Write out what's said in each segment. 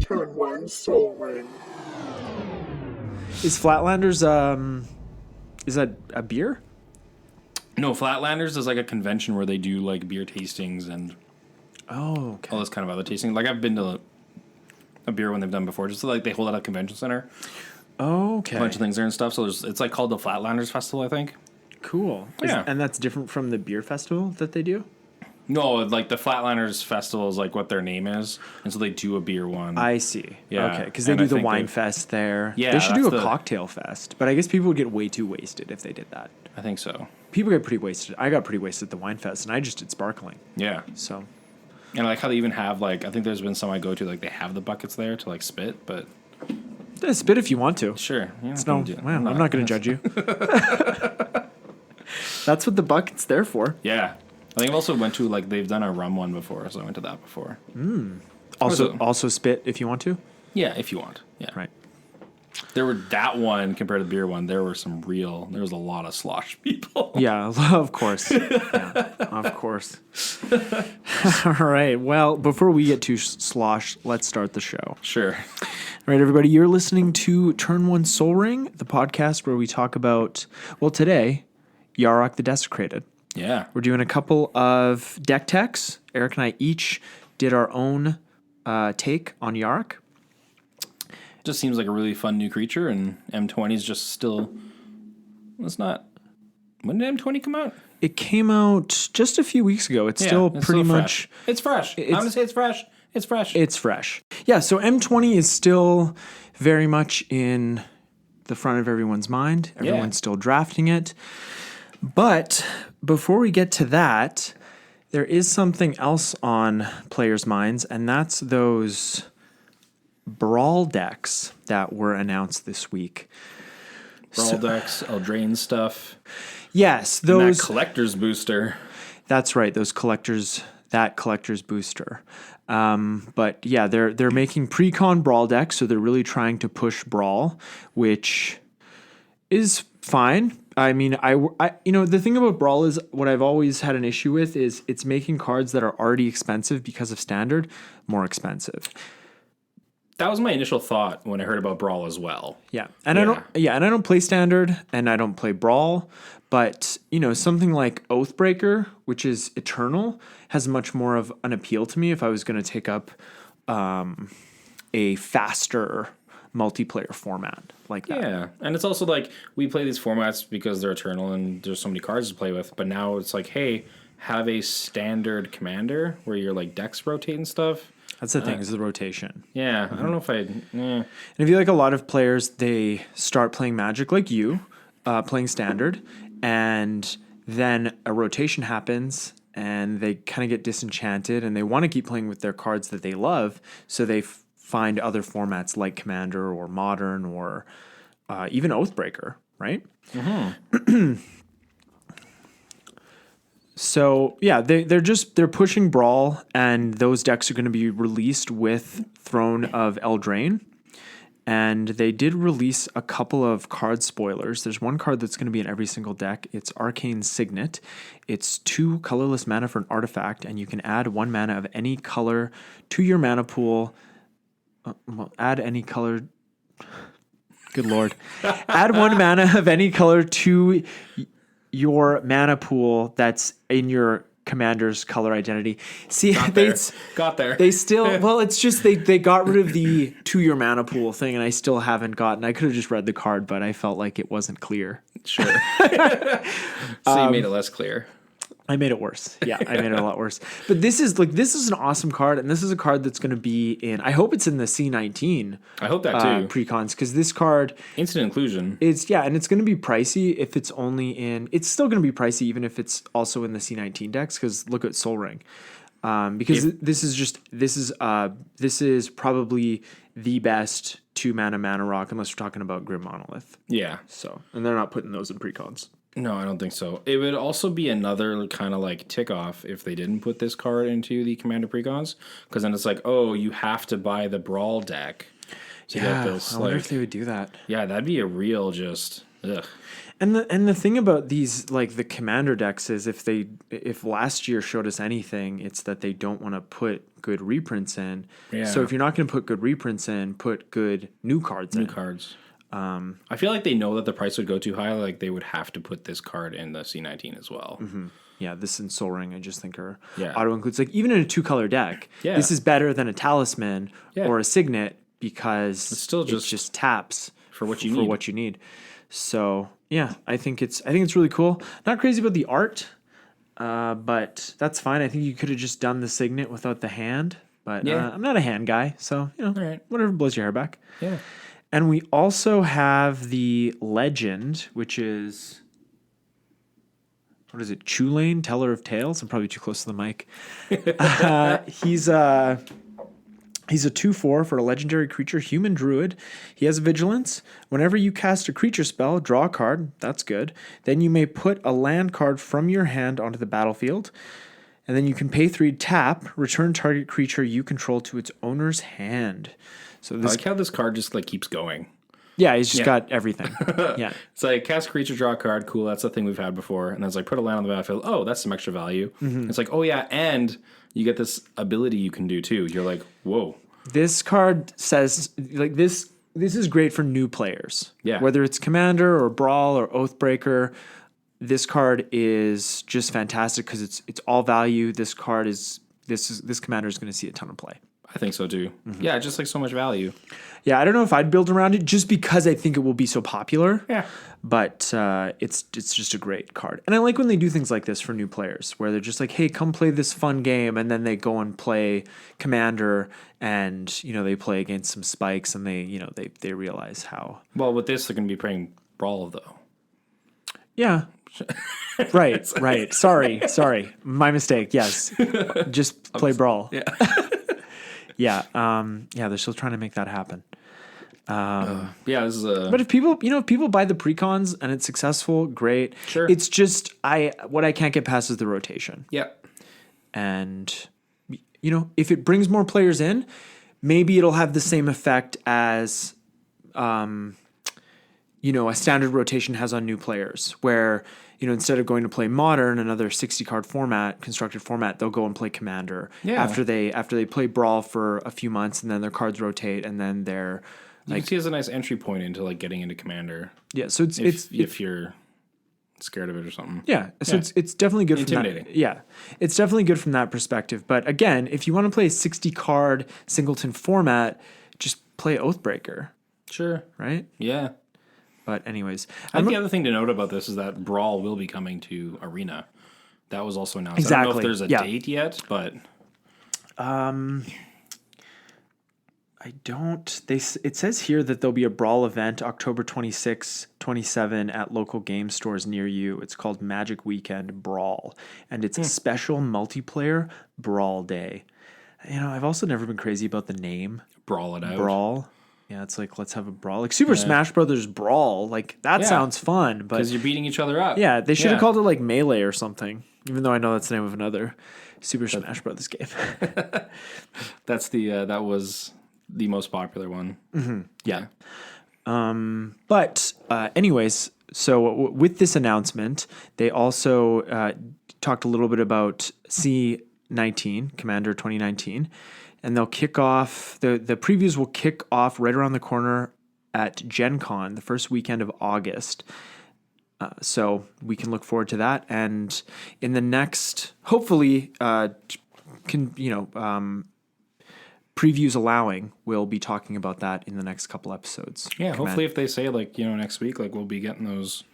Turn 1 Soul Ring. Is Flatlanders, is that a beer? No, Flatlanders is like a convention where they do like beer tastings and Oh, okay. all this kind of other tasting. Like I've been to a beer one they've done before. Just like they hold it at a convention center. Okay. A bunch of things there and stuff. So it's like called the Flatlanders Festival, I think. Cool. Yeah. And that's different from the beer festival that they do? No, like the Flatlanders Festival is like what their name is, and so they do a beer one. I see. Yeah. Okay, because they And do I the think wine they've- fest there. Yeah, They should do a that's the- cocktail fest, but I guess people would get way too wasted if they did that. I think so. People get pretty wasted. I got pretty wasted at the wine fest, and I just did sparkling. Yeah, So, and I like how they even have like I think there's been some I go to like they have the buckets there to like spit, but spit if you want to. sure. I'm not going to judge you. That's what the bucket's there for. Yeah, I think I've also went to like they've done a rum one before, so I went to that before. Also spit if you want to. Yeah, if you want. Yeah, Right. There were that one compared to the beer one. There was a lot of slosh people. Yeah, of course. Yeah, of course. All right. Well, before we get to slosh, let's start the show. Sure. All right, everybody, you're listening to Turn 1 Soul Ring, the podcast where we talk about, well, today, Yarock the Desecrated. Yeah. We're doing a couple of deck techs. Eric and I each did our own take on Yarock. Just seems like a really fun new creature, and M20 is just still. It's not. When did M20 come out? It came out just a few weeks ago. It's still it's pretty still much... fresh. It's fresh. I'm gonna say it's fresh. It's fresh. It's fresh. Yeah, so M20 is still very much in the front of everyone's mind. Everyone's still drafting it. But before we get to that, there is something else on players' minds, and that's those Brawl decks that were announced this week. Brawl decks, Eldraine stuff. Yes, And those... that collector's booster. That's right, those collectors, that collector's booster. But yeah, they're making pre-con Brawl decks, so they're really trying to push Brawl, which is fine. I mean, I the thing about Brawl is what I've always had an issue with is it's making cards that are already expensive because of Standard more expensive. That was my initial thought when I heard about Brawl as well. Yeah, and I don't play Standard and I don't play Brawl, but something like Oathbreaker, which is Eternal, has much more of an appeal to me if I was going to take up a faster multiplayer format like that. Yeah, and it's also like we play these formats because they're Eternal and there's so many cards to play with, but now it's like, hey, have a standard commander where you're like decks rotate and stuff. That's the thing, is the rotation. Yeah, I don't know if And I feel like a lot of players, they start playing Magic like you, playing Standard, and then a rotation happens and they kind of get disenchanted and they want to keep playing with their cards that they love, so they find other formats like Commander or Modern or even Oathbreaker, right? Mm-hmm. So yeah, they're pushing Brawl, and those decks are going to be released with Throne of Eldraine. And they did release a couple of card spoilers. There's one card that's going to be in every single deck. It's Arcane Signet. It's 2 colorless mana for an artifact, and you can add 1 mana of any color to your mana pool. Add any color. Good Lord. Add 1 mana of any color to your mana pool that's in your commander's color identity. See, got there. They still, well, it's just they got rid of the to your mana pool thing, and I still haven't gotten. I could have just read the card, but I felt like it wasn't clear. Sure. So you made it less clear. I made it worse. Yeah, I made it a lot worse. But this is an awesome card, and this is a card that's going to be in. I hope it's in the C19. I hope that too. Precons, because this card Instant inclusion. and it's going to be pricey if it's only in. It's still going to be pricey even if it's also in the C19 decks. Because look at Soul Ring, because this is probably the best 2 mana rock unless we're talking about Grim Monolith. Yeah. So, and they're not putting those in precons. No, I don't think so. It would also be another kind of like tick off if they didn't put this card into the Commander precons, because then it's like, oh, you have to buy the Brawl deck to get this. I wonder if they would do that. Yeah, that'd be a real just. Ugh. And the thing about these, like the commander decks, is if last year showed us anything, it's that they don't want to put good reprints in. Yeah. So if you're not going to put good reprints in, put good new cards in. New cards. I feel like they know that the price would go too high. Like they would have to put this card in the C19 as well. Mm-hmm. Yeah, this and Soul Ring, I just think are Yeah. auto includes. Like even in a 2-color deck, Yeah. this is better than a Talisman Yeah. Yeah. or a Signet because It's still it just just taps for what you need. what you need. So yeah, I think it's really cool. Not crazy about the art, but that's fine. I think you could have just done the Signet without the hand. But Yeah. I'm not a hand guy, so All right. whatever blows your hair back. Yeah. And we also have the Legend, which is, what is it? Chulane, Teller of Tales. I'm probably too close to the mic. He's a 2/4 for a legendary creature, human druid. He has vigilance. Whenever you cast a creature spell, draw a card. That's good. Then you may put a land card from your hand onto the battlefield. And then you can pay 3, tap, return target creature you control to its owner's hand. So I this, like how this card just like keeps going. yeah, he's just got everything. Yeah. It's like cast creature, draw a card. Cool, that's the thing we've had before. And then it's like put a land on the battlefield. Oh, that's some extra value. It's like, oh yeah, and you get this ability you can do too. You're like, whoa. This card says like this is great for new players. Yeah. Whether it's Commander or Brawl or Oathbreaker, this card is just fantastic because it's all value. This card is this commander is going to see a ton of play. I think so too. Yeah, just like so much value. Yeah, I don't know if I'd build around it just because I think it will be so popular. Yeah. But it's just a great card. And I like when they do things like this for new players where they're just like, hey, come play this fun game. And then they go and play Commander and, they play against some spikes and they realize how. Well, with this, they're going to be playing Brawl though. Yeah. Right. Sorry. My mistake. Yes. Just play Brawl. Yeah. Yeah. They're still trying to make that happen. Yeah, this is a. But if people buy the precons and it's successful, great. Sure. It's just what I can't get past is the rotation. Yeah. And if it brings more players in, maybe it'll have the same effect as a standard rotation has on new players, where instead of going to play Modern, another 60 card format, constructed format, they'll go and play Commander. Yeah. After they play Brawl for a few months, and then their cards rotate, and then they're You can see as a nice entry point into like getting into Commander. yeah. So if you're scared of it or something. yeah. So it's definitely good. Intimidating. From that, yeah, it's definitely good from that perspective. But again, if you want to play a 60 card singleton format, just play Oathbreaker, Sure. right? Yeah. But anyways, I think the other thing to note about this is that Brawl will be coming to Arena. That was also announced. Exactly. I don't know if there's a Yeah. date yet, but I don't. It says here that there'll be a Brawl event October 26, 27 at local game stores near you. It's called Magic Weekend Brawl, and it's a special multiplayer Brawl day. I've also never been crazy about the name Brawl it out. Brawl. Yeah, it's like let's have a brawl, like Super Smash Brothers Brawl. Like that sounds fun, but Because you're beating each other up. yeah, they should have called it like Melee or something. Even though I know that's the name of another Super Smash Brothers game. That's that was the most popular one. Yeah. But anyways, so with this announcement, they also talked a little bit about C19, Commander 2019, and they'll kick off, the previews will kick off right around the corner at Gen Con, the first weekend of August. So we can look forward to that. And in the next, hopefully, previews allowing, we'll be talking about that in the next couple episodes. Yeah, hopefully if they say like, next week, like we'll be getting those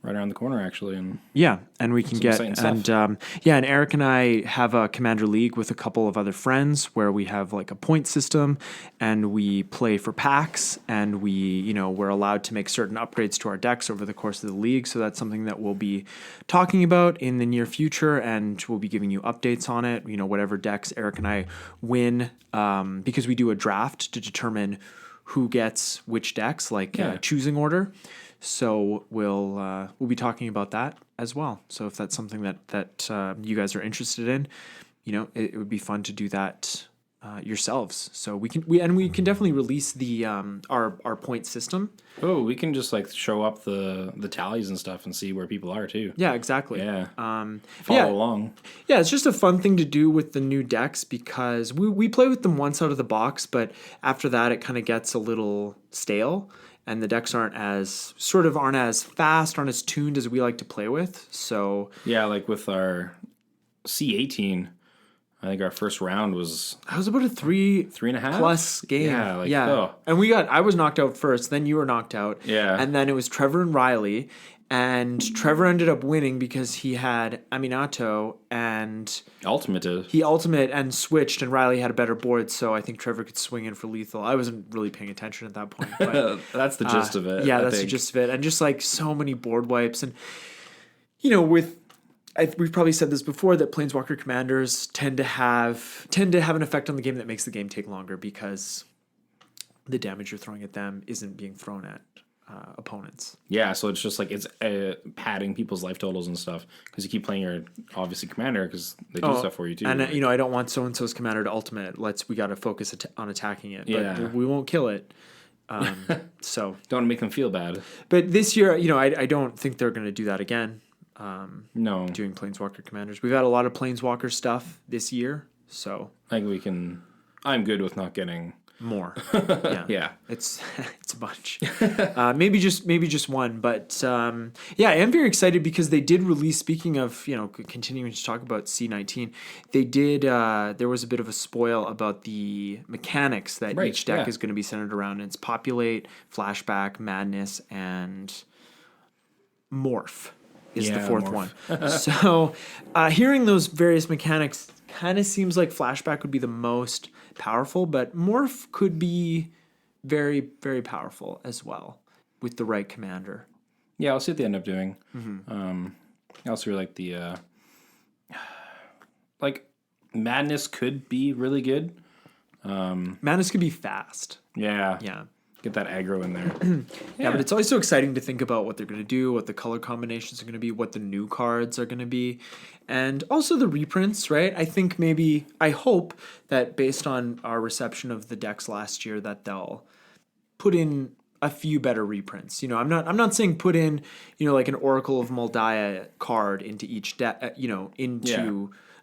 right around the corner actually. And yeah, and we can get, exciting and stuff. and Eric and I have a Commander League with a couple of other friends where we have like a point system and we play for packs and we're allowed to make certain upgrades to our decks over the course of the league. So that's something that we'll be talking about in the near future, and we'll be giving you updates on it. Whatever decks Eric and I win, because we do a draft to determine who gets which decks, like choosing order. So we'll be talking about that as well. So if that's something that you guys are interested in, it would be fun to do that yourselves. So we can definitely release the our point system. Oh, we can just like show up the tallies and stuff and see where people are too. Yeah, exactly. Yeah. yeah. Follow along. Yeah, it's just a fun thing to do with the new decks because we play with them once out of the box, but after that it kind of gets a little stale and the decks aren't as fast, aren't as tuned as we like to play with. So Yeah, like with our C18, I think our first round was I was about a 3.5 plus game. Yeah, oh. And I was knocked out first, then you were knocked out. Yeah. And then it was Trevor and Riley. And Trevor ended up winning because he had Aminato and Ultimate. he ultimate and switched, and Riley had a better board, so I think Trevor could swing in for lethal. I wasn't really paying attention at that point. But, That's the gist of it. Yeah, I that's the think. gist of it. And just like so many board wipes. And, we've probably said this before that Planeswalker commanders tend to have an effect on the game that makes the game take longer because the damage you're throwing at them isn't being thrown at opponents. Yeah, so it's just like it's padding people's life totals and stuff because you keep playing your obviously commander because they do stuff for you too. And I don't want so and so's commander to ultimate. We got to focus on attacking it. But Yeah. we won't kill it. So don't make them feel bad. but this year, I don't think they're going to do that again. No, Doing Planeswalker commanders. We've had a lot of Planeswalker stuff this year, so I think we can. I'm good with not getting more. Yeah, Yeah. it's a bunch. Maybe just one, but I am very excited because they did release. Speaking of continuing to talk about C19, they did. There was a bit of a spoil about the mechanics that Right, each deck yeah. is going to be centered around. It's populate, flashback, madness, and morph is the Yeah, fourth morph. one. So hearing those various mechanics kind of seems like flashback would be the most powerful, but morph could be very, very powerful as well with the right commander. Yeah, I'll see what they end up doing. Mm-hmm. I also really like the madness could be really good. Madness could be fast. Yeah, Yeah. get that aggro in there. Yeah, but it's always so exciting to think about what they're going to do, what the color combinations are going to be, what the new cards are going to be, and also the reprints, right? I hope that based on our reception of the decks last year that they'll put in a few better reprints. I'm not saying put in, like an Oracle of Moldiah card into each deck,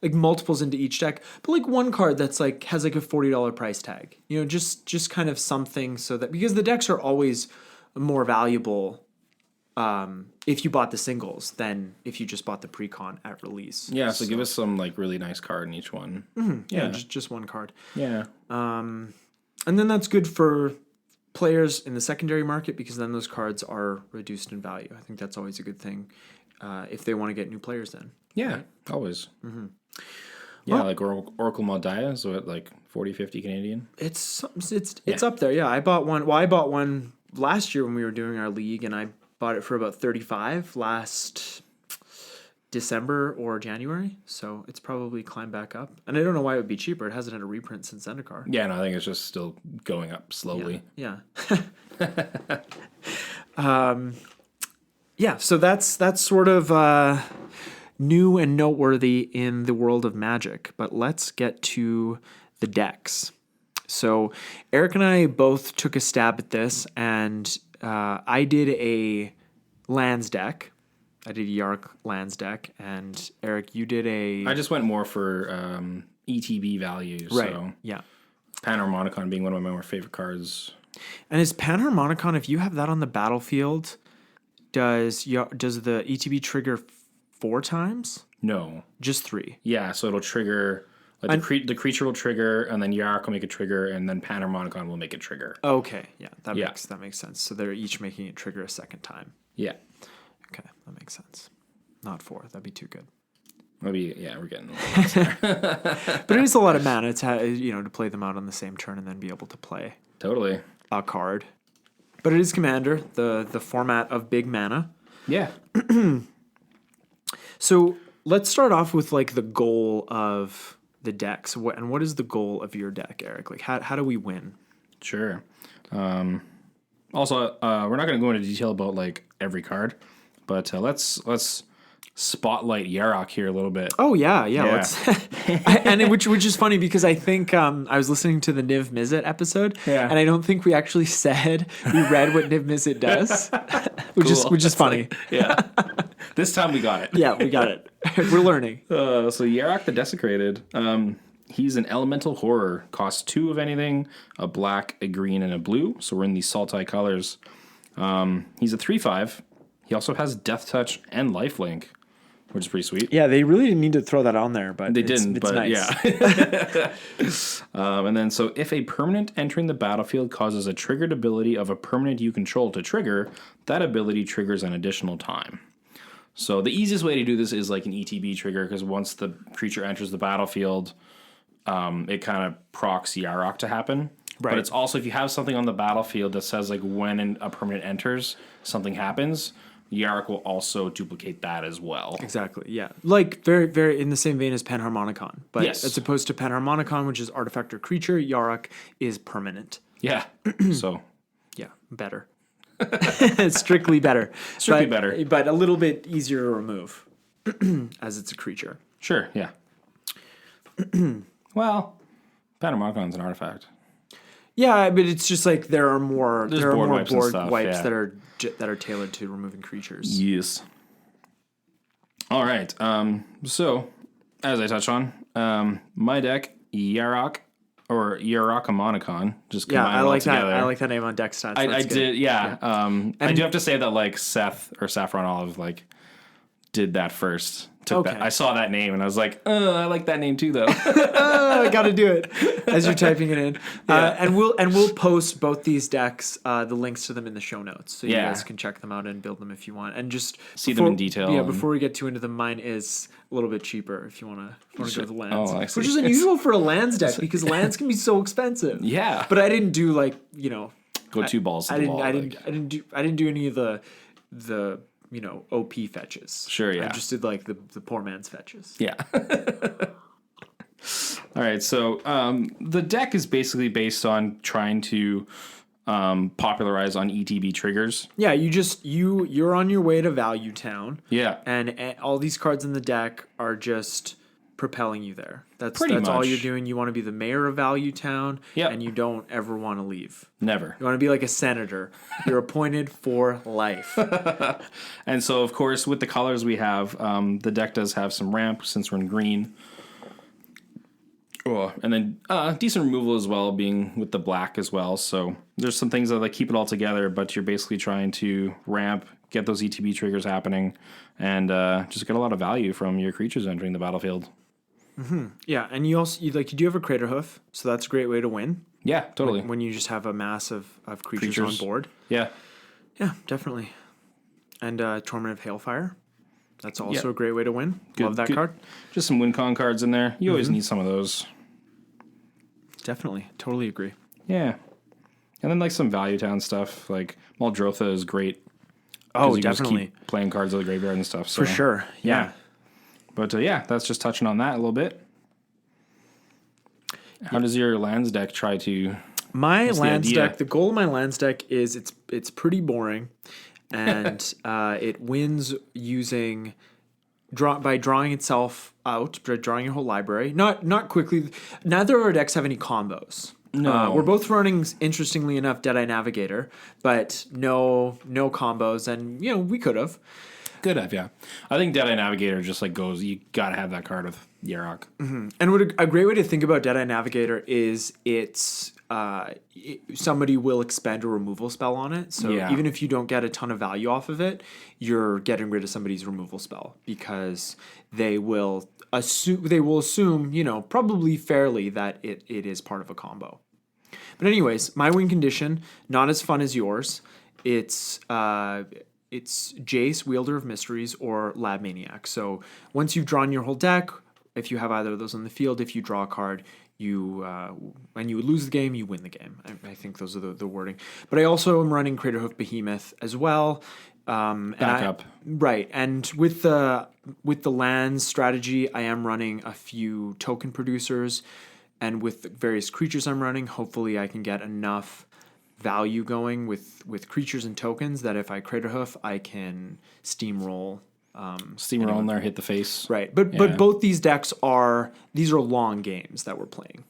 like multiples into each deck, but like one card that's like has like a $40 price tag. Just kind of something so that because the decks are always more valuable if you bought the singles than if you just bought the pre-con at release. Yeah, so give us some like really nice card in each one. Yeah, just one card. Yeah. And then that's good for players in the secondary market because then those cards are reduced in value. I think that's always a good thing if they want to get new players in. Yeah, always. Yeah, like Oracle Moldiah, so at like 40, 50 Canadian. It's up there. Yeah, I bought one. Well, I bought one last year when we were doing our league, and I bought it for about 35 last December or January. So it's probably climbed back up. And I don't know why it would be cheaper. It hasn't had a reprint since Zendikar. Yeah, no, I think it's just still going up slowly. Yeah. Yeah. So that's sort of new and noteworthy in the world of Magic. But let's get to the decks. So Eric and I both took a stab at this, and I did a lands deck. I did a Yarok lands deck, and Eric, you did a... I just went more for ETB values. Right, So yeah. Panharmonicon being one of my more favorite cards. And is Panharmonicon, if you have that on the battlefield, does the ETB trigger 4 times? No. Just 3. Yeah, so it'll trigger... Like the creature will trigger, and then Yarock will make a trigger, and then Panharmonicon will make a trigger. Okay, yeah, that Yeah. makes sense. So they're each making it trigger a second time. Yeah. Okay, that makes sense. Not 4, that'd be too good. Maybe, yeah, we're getting... But it is a lot of mana to play them out on the same turn and then be able to play Totally. a card. But it is Commander, the format of big mana. Yeah. So let's start off with like the goal of the decks. What is the goal of your deck, Eric? Like how do we win? Sure. Also, we're not going to go into detail about like every card, but let's spotlight Yarock here a little bit. Oh yeah. Yeah. Let's which is funny because I think I was listening to the Niv Mizzet episode, Yeah. and I don't think we actually said we read what Niv Mizzet does, which is funny. Yeah. This time we got it. Yeah, we got it. We're learning. So Yarok the Desecrated. He's an elemental horror. Costs 2 of anything, a black, a green, and a blue. So we're in these Sultai colors. He's a 3/5. He also has Death Touch and Lifelink, which is pretty sweet. Yeah, they really didn't need to throw that on there, but They didn't, it's but nice. yeah. And then, so if a permanent entering the battlefield causes a triggered ability of a permanent you control to trigger, that ability triggers an additional time. So the easiest way to do this is like an ETB trigger, because once the creature enters the battlefield, it kind of procs Yarock to happen. Right. But it's also, if you have something on the battlefield that says like when a permanent enters, something happens, Yarock will also duplicate that as well. Exactly. Yeah, like very, very in the same vein as Panharmonicon, but Yes. as opposed to Panharmonicon, which is artifact or creature, Yarock is permanent. Yeah. So Yeah, better. Strictly better. Strictly But- better. but a little bit easier to remove, as it's a creature. sure, yeah. Well, Panharmonicon's an artifact. Yeah, but it's just like there are more board wipes and board stuff, wipes yeah. that are tailored to removing creatures. Yes. All right. So, as I touched on, my deck, Yarock, or Yarockamonicon, just Yeah, combine I it all like that. together. I like that name on Deckstats. I That's good. did, yeah. I do have to say that like Seth or Saffron Olive like did that first. Took Okay. that. I saw that name and I was like, I like that name too, though. I got to do it as you're typing it in. Yeah. And we'll post both these decks, the links to them in the show notes, so you Yeah. guys can check them out and build them if you want. And just See them in detail Yeah, and- before we get too into them, mine is a little bit cheaper if you want to go to the lands, Oh, I see. which is unusual for a lands deck because lands can be so expensive. Yeah. but I didn't do like Go 2 balls to I the didn't wall. I like- didn't do any of the OP fetches. Sure, I yeah. just did like the poor man's fetches. Yeah. All right. So the deck is basically based on trying to popularize on ETB triggers. Yeah, you're on your way to Value Town. Yeah. And all these cards in the deck are just propelling you there. That's Pretty all much. you're doing. You want to be the mayor of Value Town, Yep. and you don't ever want to leave. Never. You want to be like a senator. You're appointed for life. And so, of course, with the colors we have, the deck does have some ramp since we're in green. Oh, and then decent removal as well, being with the black as well. So there's some things that like keep it all together, but you're basically trying to ramp, get those ETB triggers happening, and just get a lot of value from your creatures entering the battlefield. Yeah, and you do have a Crater Hoof, so that's a great way to win Yeah, totally. when you just have a mass of creatures Creatures. on board. Yeah. Yeah, definitely. And Torment of Hailfire. That's also Yeah. a great way to win. Love that good. card. Just some win con cards in there. You always need some of those. Definitely. Totally agree. Yeah. And then like some Value Town stuff. Like Muldrotha is great. 'cause Oh, you can just definitely. keep playing cards of the graveyard and stuff. So. For sure. Yeah. But yeah, that's just touching on that a little bit. How does your lands deck try to... My What's the lands idea? deck, the goal of my lands deck is it's pretty boring, and it wins using by drawing itself out, by drawing your whole library. Not quickly. Neither of our decks have any combos. No. We're both running, interestingly enough, Deadeye Navigator, but no combos, and we could have. Good have, yeah. I think Deadeye Navigator just like goes, you gotta have that card with Yarock. And what a great way to think about Deadeye Navigator is somebody will expend a removal spell on it. So Yeah. even if you don't get a ton of value off of it, you're getting rid of somebody's removal spell because they will assume, probably fairly that it is part of a combo. But anyways, my win condition, not as fun as yours. It's Jace, Wielder of Mysteries, or Lab Maniac. So once you've drawn your whole deck, if you have either of those on the field, if you draw a card, when you lose the game, you win the game. I think those are the wording. But I also am running Craterhoof Behemoth as well. Backup. Right. And with the lands strategy, I am running a few token producers. And with the various creatures I'm running, hopefully I can get enough value going with creatures and tokens that if I Craterhoof, I can steamroll Steamroll in there, hit the face. Right. But both these decks are long games that we're playing.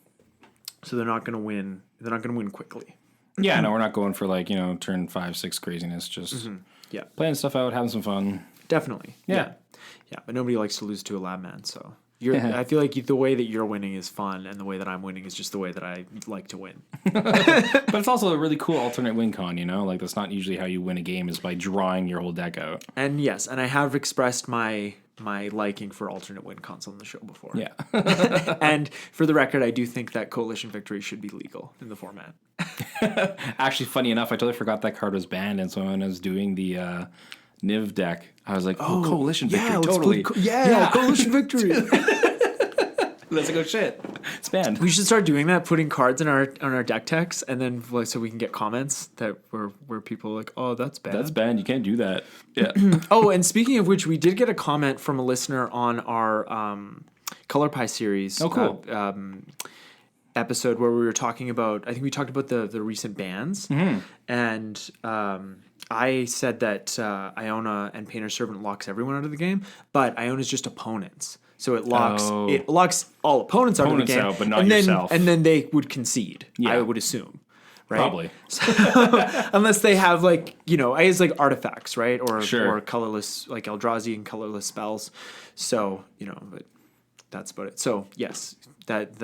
So they're not going to win. They're not going to win quickly. Yeah, no, we're not going for like, turn 5, 6 craziness. Just playing stuff out, having some fun. Definitely. Yeah. But nobody likes to lose to a lab man, so I feel like the way that you're winning is fun, and the way that I'm winning is just the way that I like to win. But it's also a really cool alternate win con, Like, that's not usually how you win a game, is by drawing your whole deck out. And yes, and I have expressed my liking for alternate win cons on the show before. Yeah. And for the record, I do think that Coalition Victory should be legal in the format. Actually, funny enough, I totally forgot that card was banned, and so when I was doing the Niv deck, I was like, oh, Coalition Victory, totally. Coalition Victory. Let's go, shit. It's banned. We should start doing that, putting cards in our deck techs, and then so we can get comments that where people are like, oh, that's bad. That's banned. You can't do that. Yeah. Oh, and speaking of which, we did get a comment from a listener on our Color Pie series. Oh, cool. Episode where we were talking about, I think we talked about the recent bans, and I said that Iona and Painter's Servant locks everyone out of the game, but Iona's just opponents. So it locks all opponents out of the game, out, but not yourself. And then they would concede, I would assume. Right? Probably. So, unless they have I guess artifacts, right? Or colorless, like Eldrazi and colorless spells. So, but that's about it. So yes, that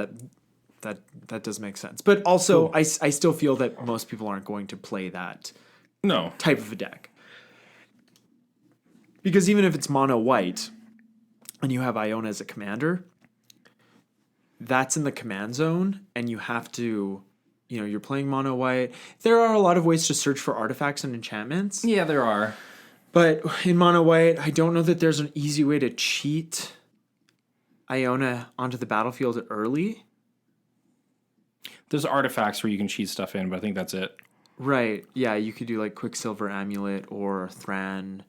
does make sense. But also cool. I still feel that most people aren't going to play that type of a deck. Because even if it's mono white and you have Iona as a commander, that's in the command zone, and you have to, you're playing mono white. There are a lot of ways to search for artifacts and enchantments. Yeah, there are. But in mono white, I don't know that there's an easy way to cheat Iona onto the battlefield early. There's artifacts where you can cheat stuff in, but I think that's it. Right. Yeah, you could do like Quicksilver Amulet or Thran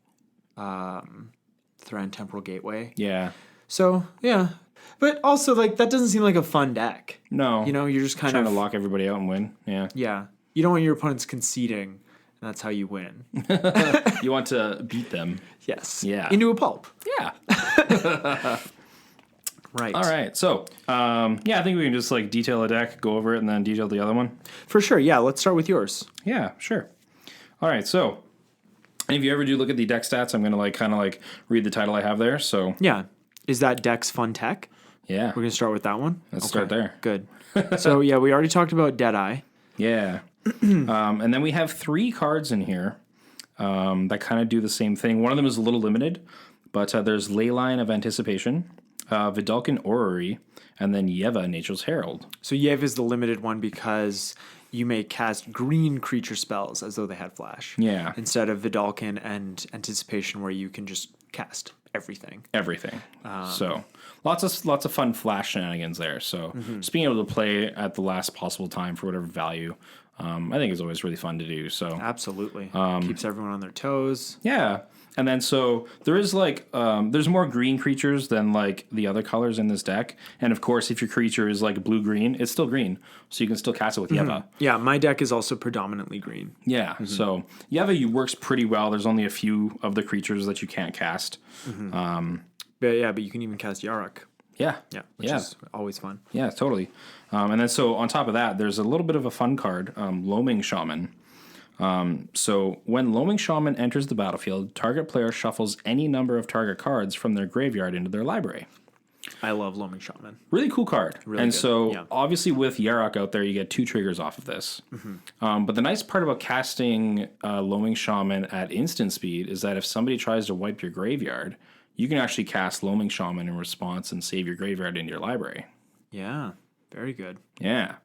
Temporal Gateway. Yeah. So, yeah. But also, that doesn't seem like a fun deck. No. You're just trying to lock everybody out and win. Yeah. Yeah. You don't want your opponents conceding, and that's how you win. You want to beat them. Yes. Yeah. Into a pulp. Yeah. Right. All right. So, I think we can just detail a deck, go over it, and then detail the other one. For sure. Yeah. Let's start with yours. Yeah, sure. All right. So, if you ever do look at the deck stats, I'm going to read the title I have there. So, yeah. Is that Dex Fun Tech? Yeah. We're going to start with that one? Let's start there. Good. So, yeah, we already talked about Deadeye. Yeah. And then we have 3 cards in here that kind of do the same thing. One of them is a little limited, but there's Leyline of Anticipation, Vidalcan Orrery, and then Yeva, Nature's Herald. So Yev is the limited one because you may cast green creature spells as though they had flash. Yeah. Instead of Vidalcan and Anticipation, where you can just cast everything. So lots of fun flash shenanigans there. So just being able to play at the last possible time for whatever value, I think is always really fun to do. So absolutely keeps everyone on their toes. Yeah. And then so there is there's more green creatures than the other colors in this deck. And of course, if your creature is blue-green, it's still green. So you can still cast it with Yeva. Yeah, my deck is also predominantly green. Yeah, so Yeva works pretty well. There's only a few of the creatures that you can't cast. But you can even cast Yarock. Yeah. Which is always fun. Yeah, totally. And then so on top of that, there's a little bit of a fun card, Loaming Shaman. So when Loaming Shaman enters the battlefield, target player shuffles any number of target cards from their graveyard into their library. I love Loaming Shaman. Really cool card. Really and good. So obviously with Yarock out there, you get 2 triggers off of this. But the nice part about casting Loaming Shaman at instant speed is that if somebody tries to wipe your graveyard, you can actually cast Loaming Shaman in response and save your graveyard into your library. Yeah, very good. Yeah.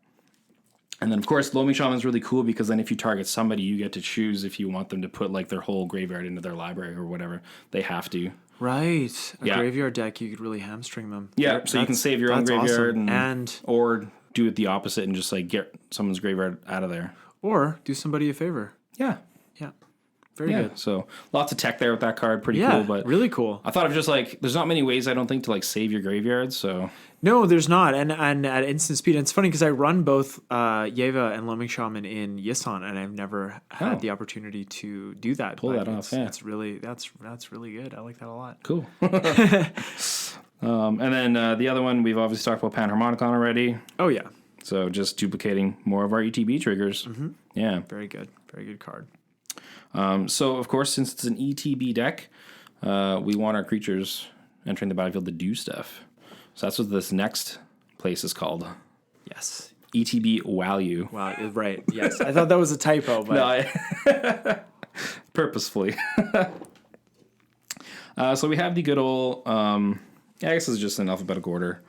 And then, of course, Loaming Shaman is really cool because then if you target somebody, you get to choose if you want them to put their whole graveyard into their library or whatever. They have to. Right. A graveyard deck, you could really hamstring them. Yeah, so you can save your own graveyard awesome. or do it the opposite and just get someone's graveyard out of there. Or do somebody a favor. Yeah. Yeah. Very yeah. good. So lots of tech there with that card. Pretty Yeah, cool. But really cool. I thought of just like, there's not many ways I don't think to like save your graveyard. So No, there's not. And at instant speed, and it's funny because I run both Yeva and Lemming Shaman in Yisan, and I've never had the opportunity to do that. Pull that off, yeah. It's really that's really good. I like that a lot. cool. And then the other one, we've obviously talked about Panharmonicon already. Oh yeah, So just duplicating more of our ETB triggers. Yeah. very good card. So of course, since it's an ETB deck, we want our creatures entering the battlefield to do stuff. So that's what this next place is called. Yes. ETB value. Wow. Right. Yes. I thought that was a typo, but No, purposefully. So we have the good old, I guess this is just in alphabetical order.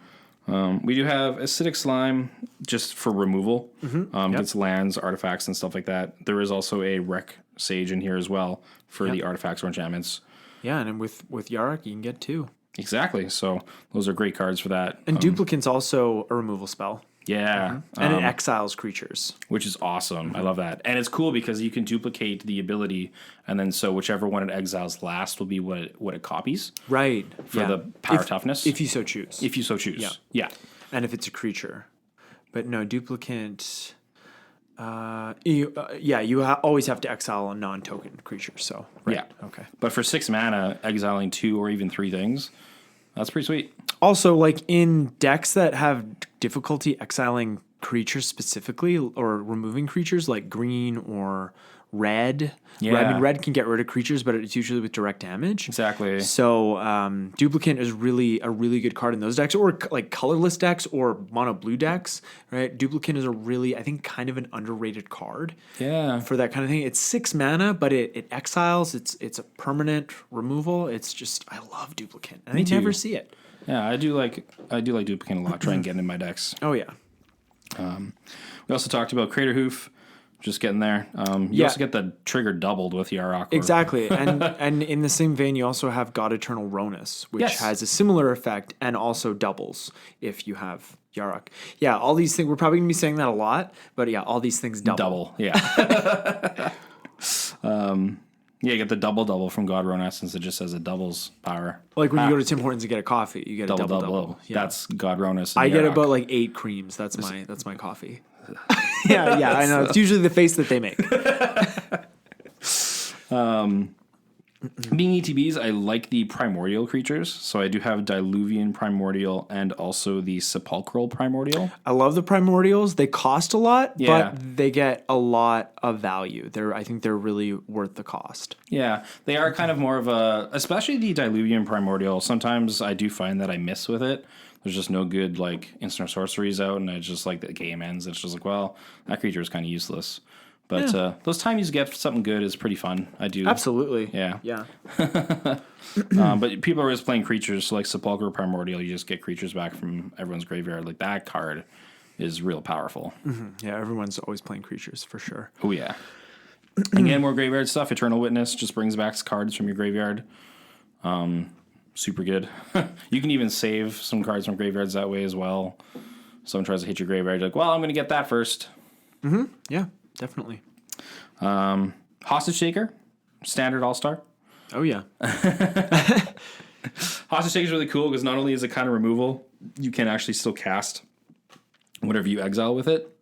We do have Acidic Slime just for removal. Gets lands, artifacts, and stuff like that. There is also a Wreck Sage in here as well for the artifacts or enchantments. yeah, and with Yarock you can get 2. Exactly. So those are great cards for that. And Duplicant's also a removal spell. Yeah. And it exiles creatures. Which is awesome. I love that. And it's cool because you can duplicate the ability, and then so whichever one it exiles last will be what it copies. Right. For the power toughness. If you so choose. If you so choose. Yeah. And if it's a creature. But no, Duplicant... you always have to exile a non-token creature, so... Right. Yeah. Okay. But for 6 mana, exiling 2 or even 3 things, that's pretty sweet. Also, like in decks that have difficulty exiling creatures specifically or removing creatures like green or red. Yeah. I mean, red can get rid of creatures, but it's usually with direct damage. Exactly. So Duplicant is really a really good card in those decks, or like colorless decks or mono blue decks, right? Duplicant is a really, I think, kind of an underrated card. Yeah. For that kind of thing. It's 6 mana, but it exiles. It's a permanent removal. It's just, I love Duplicant. And I too. never see it. Yeah, I do like Duplicant a lot. Try and get it in my decks. Oh, yeah. We also talked about Crater Hoof. Just getting there. You also get the trigger doubled with Yarock. Exactly. And in the same vein, you also have God Eternal Ronus, which has a similar effect and also doubles if you have Yarock. Yeah, all these things, we're probably going to be saying that a lot, but yeah, all these things double. Yeah. Yeah, you get the double from God Ronus since it just has a doubles power. Like when you go to Tim Hortons and get a coffee, you get a double. Yeah. That's God Ronus. I get about like 8 creams. That's my coffee. yeah, I know. It's usually the face that they make. Being ETBs, I like the primordial creatures. So I do have Diluvian Primordial and also the Sepulchral Primordial. I love the primordials. They cost a lot, Yeah. but they get a lot of value. I think they're really worth the cost. Yeah, they are kind of more of a, especially the Diluvian Primordial. Sometimes I do find that I miss with it. There's just no good like instant sorceries out, and it's just like the game ends. It's just like, well, that creature is kind of useless. But those times you get something good is pretty fun. I do. Absolutely. Yeah. But people are just playing creatures, so like Sepulchral Primordial, you just get creatures back from everyone's graveyard. Like that card is real powerful. Mm-hmm. Yeah, everyone's always playing creatures for sure. Oh, yeah. Again, more graveyard stuff. Eternal Witness just brings back cards from your graveyard. Super good. You can even save some cards from graveyards that way as well. Someone tries to hit your graveyard, you're like, well, I'm going to get that first. Mm-hmm. Yeah, definitely. Hostage Taker, standard all-star. Oh, yeah. Hostage Taker is really cool because not only is it kind of removal, you can actually still cast whatever you exile with it.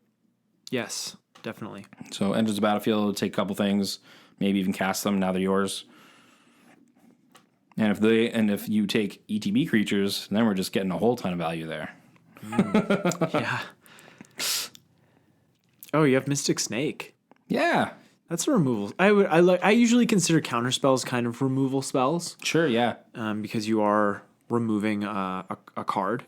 Yes, definitely. So enters the battlefield, take a couple things, maybe even cast them, now they're yours. And if you take ETB creatures, then we're just getting a whole ton of value there. Yeah. Oh, you have Mystic Snake. Yeah. That's a removal. I usually consider counter spells kind of removal spells. Sure, yeah. Because you are removing a card,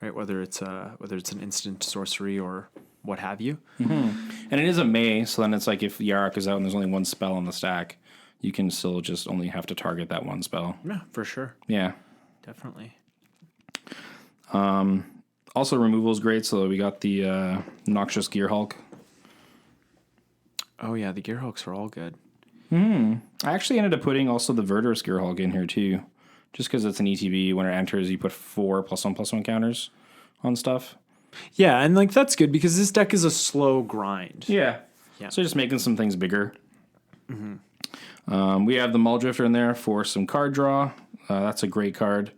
right? Whether it's an instant sorcery or what have you. Mm-hmm. And it is a May, so then it's like if Yarock is out and there's only one spell on the stack, you can still just only have to target that one spell. Yeah, for sure. Yeah. Definitely. Also, removal is great, so we got the Noxious Gear Hulk. Oh, yeah, the Gear Hulks are all good. I actually ended up putting also the Verdurous Gear Hulk in here, too. Just because it's an ETB. When it enters, you put 4 +1/+1 counters on stuff. Yeah, and like that's good because this deck is a slow grind. Yeah. Yeah. So just making some things bigger. Mm-hmm. We have the Muldrifter in there for some card draw. That's a great card.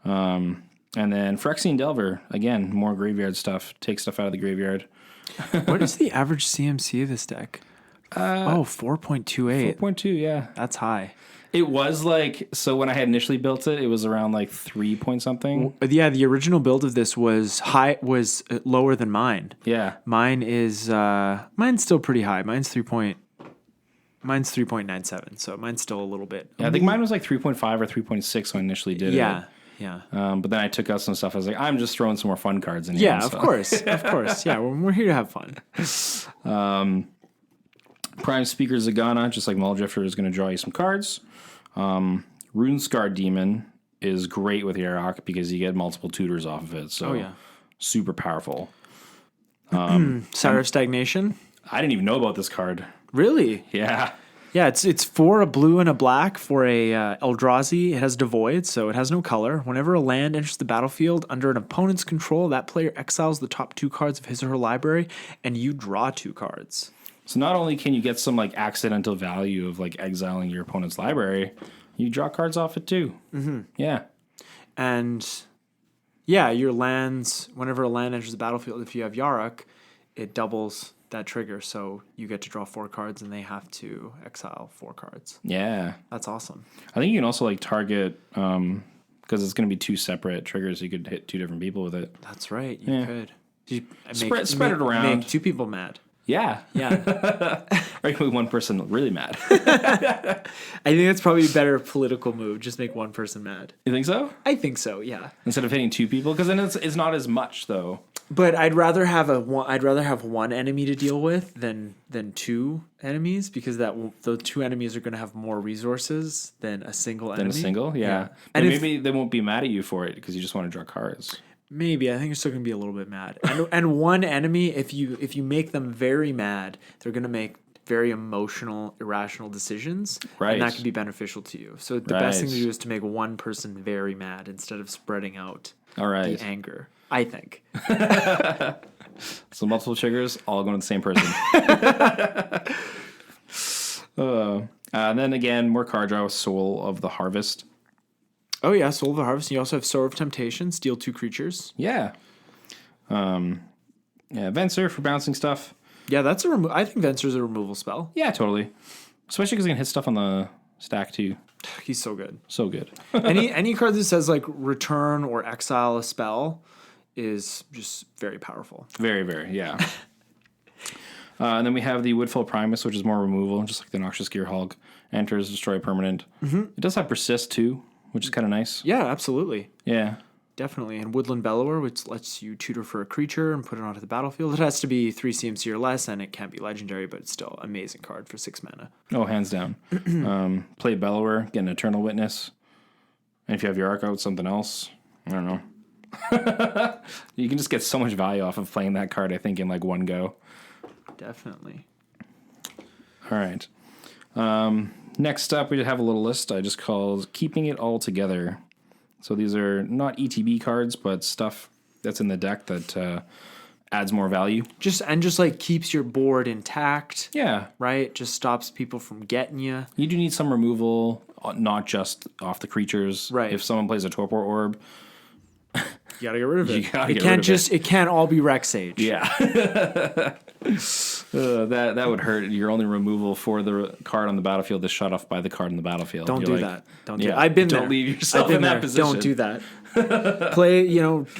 And then Phyrexian Delver, again, more graveyard stuff. Take stuff out of the graveyard. What is the average CMC of this deck? 4.28. 4.2, yeah. That's high. It was like, so when I had initially built it, it was around like 3 point something. Yeah, the original build of this was lower than mine. Yeah. Mine's still pretty high. Mine's 3.97, so mine's still a little bit. Yeah, I think mine was like 3.5 or 3.6 when I initially did it. Yeah. But then I took out some stuff. I was like, I'm just throwing some more fun cards in here. Yeah, of course. Yeah, we're here to have fun. Prime Speaker Zagana, just like Muldrifter, is going to draw you some cards. Runescar Demon is great with Yarock because you get multiple tutors off of it. So super powerful. Sire of Stagnation. I didn't even know about this card. Really? Yeah. Yeah, it's for a blue and a black for a Eldrazi. It has Devoid, so it has no color. Whenever a land enters the battlefield under an opponent's control, that player exiles the top 2 cards of his or her library, and you draw 2 cards. So not only can you get some like accidental value of like exiling your opponent's library, you draw cards off it too. Mm-hmm. Yeah. And yeah, your lands, whenever a land enters the battlefield, if you have Yarock, it doubles that trigger. So you get to draw 4 cards and they have to exile 4 cards. Yeah. That's awesome. I think you can also like target, because it's going to be 2 separate triggers. You could hit 2 different people with it. That's right. You could. Spread it around. Make 2 people mad. Yeah. Yeah. Or you can make one person really mad. I think that's probably a better political move. Just make one person mad. You think so? I think so, yeah. Instead of hitting 2 people? Because then it's not as much, though. But I'd rather have one enemy to deal with than 2 enemies, because the 2 enemies are going to have more resources than a single enemy. Than a single? Yeah. And maybe they won't be mad at you for it because you just want to draw cards. Maybe. I think you're still going to be a little bit mad. And one enemy, if you make them very mad, they're going to make very emotional, irrational decisions. Right. And that can be beneficial to you. So the best thing to do is to make one person very mad instead of spreading out the anger, I think. So multiple triggers, all going to the same person. And then again, more card draw with Soul of the Harvest. Oh yeah, Soul of the Harvest. You also have Sower of Temptation, steal 2 creatures. Yeah. Venser for bouncing stuff. Yeah, that's I think Venser's a removal spell. Yeah, totally. Especially because he can hit stuff on the stack too. He's so good. So good. any card that says like return or exile a spell is just very powerful. Very, very, yeah. And then we have the Woodfall Primus, which is more removal, just like the Noxious Gearhulk. Enters, destroy a permanent. Mm-hmm. It does have Persist too, which is kind of nice. Yeah, absolutely. Yeah. Definitely. And Woodland Bellower, which lets you tutor for a creature and put it onto the battlefield. It has to be 3 CMC or less, and it can't be legendary, but it's still an amazing card for 6 mana. Oh, hands down. Play Bellower, get an Eternal Witness. And if you have Yarock out, something else. I don't know. You can just get so much value off of playing that card, I think, in like one go. Definitely. All right. Next up, we have a little list I just called Keeping It All Together. So these are not ETB cards, but stuff that's in the deck that adds more value. Just like keeps your board intact. Yeah. Right? Just stops people from getting you. You do need some removal, not just off the creatures. Right. If someone plays a Torpor Orb, you gotta get rid of it. It can't all be Rexage. Yeah. That would hurt. Your only removal for the card on the battlefield is shut off by the card on the battlefield. Don't do that. Don't do that. I've been there. Don't leave yourself in that position. Don't do that. Play,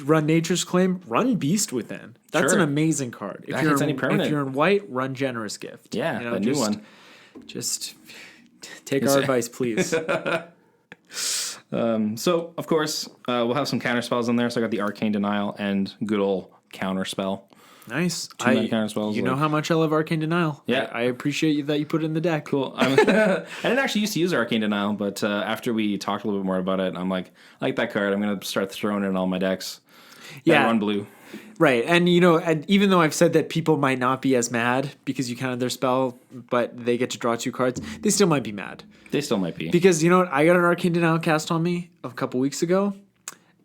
run Nature's Claim, run Beast Within. That's an amazing card. That hits any permanent. If you're in white, run Generous Gift. Yeah, the new one. Just take our advice, please. So, of course, we'll have some counter spells in there. So I got the Arcane Denial and good old counter spell. Nice. 2 mana counter spells. You know how much I love Arcane Denial. Yeah. I appreciate that you put it in the deck. Cool. I didn't actually used to use Arcane Denial, but after we talked a little bit more about it, I'm like, I like that card. I'm going to start throwing it in all my decks. Yeah. Run blue. Right. And, and even though I've said that people might not be as mad because you counted their spell, but they get to draw 2 cards, they still might be mad. They still might be. Because, you know what? I got an Arcane Denial cast on me a couple weeks ago,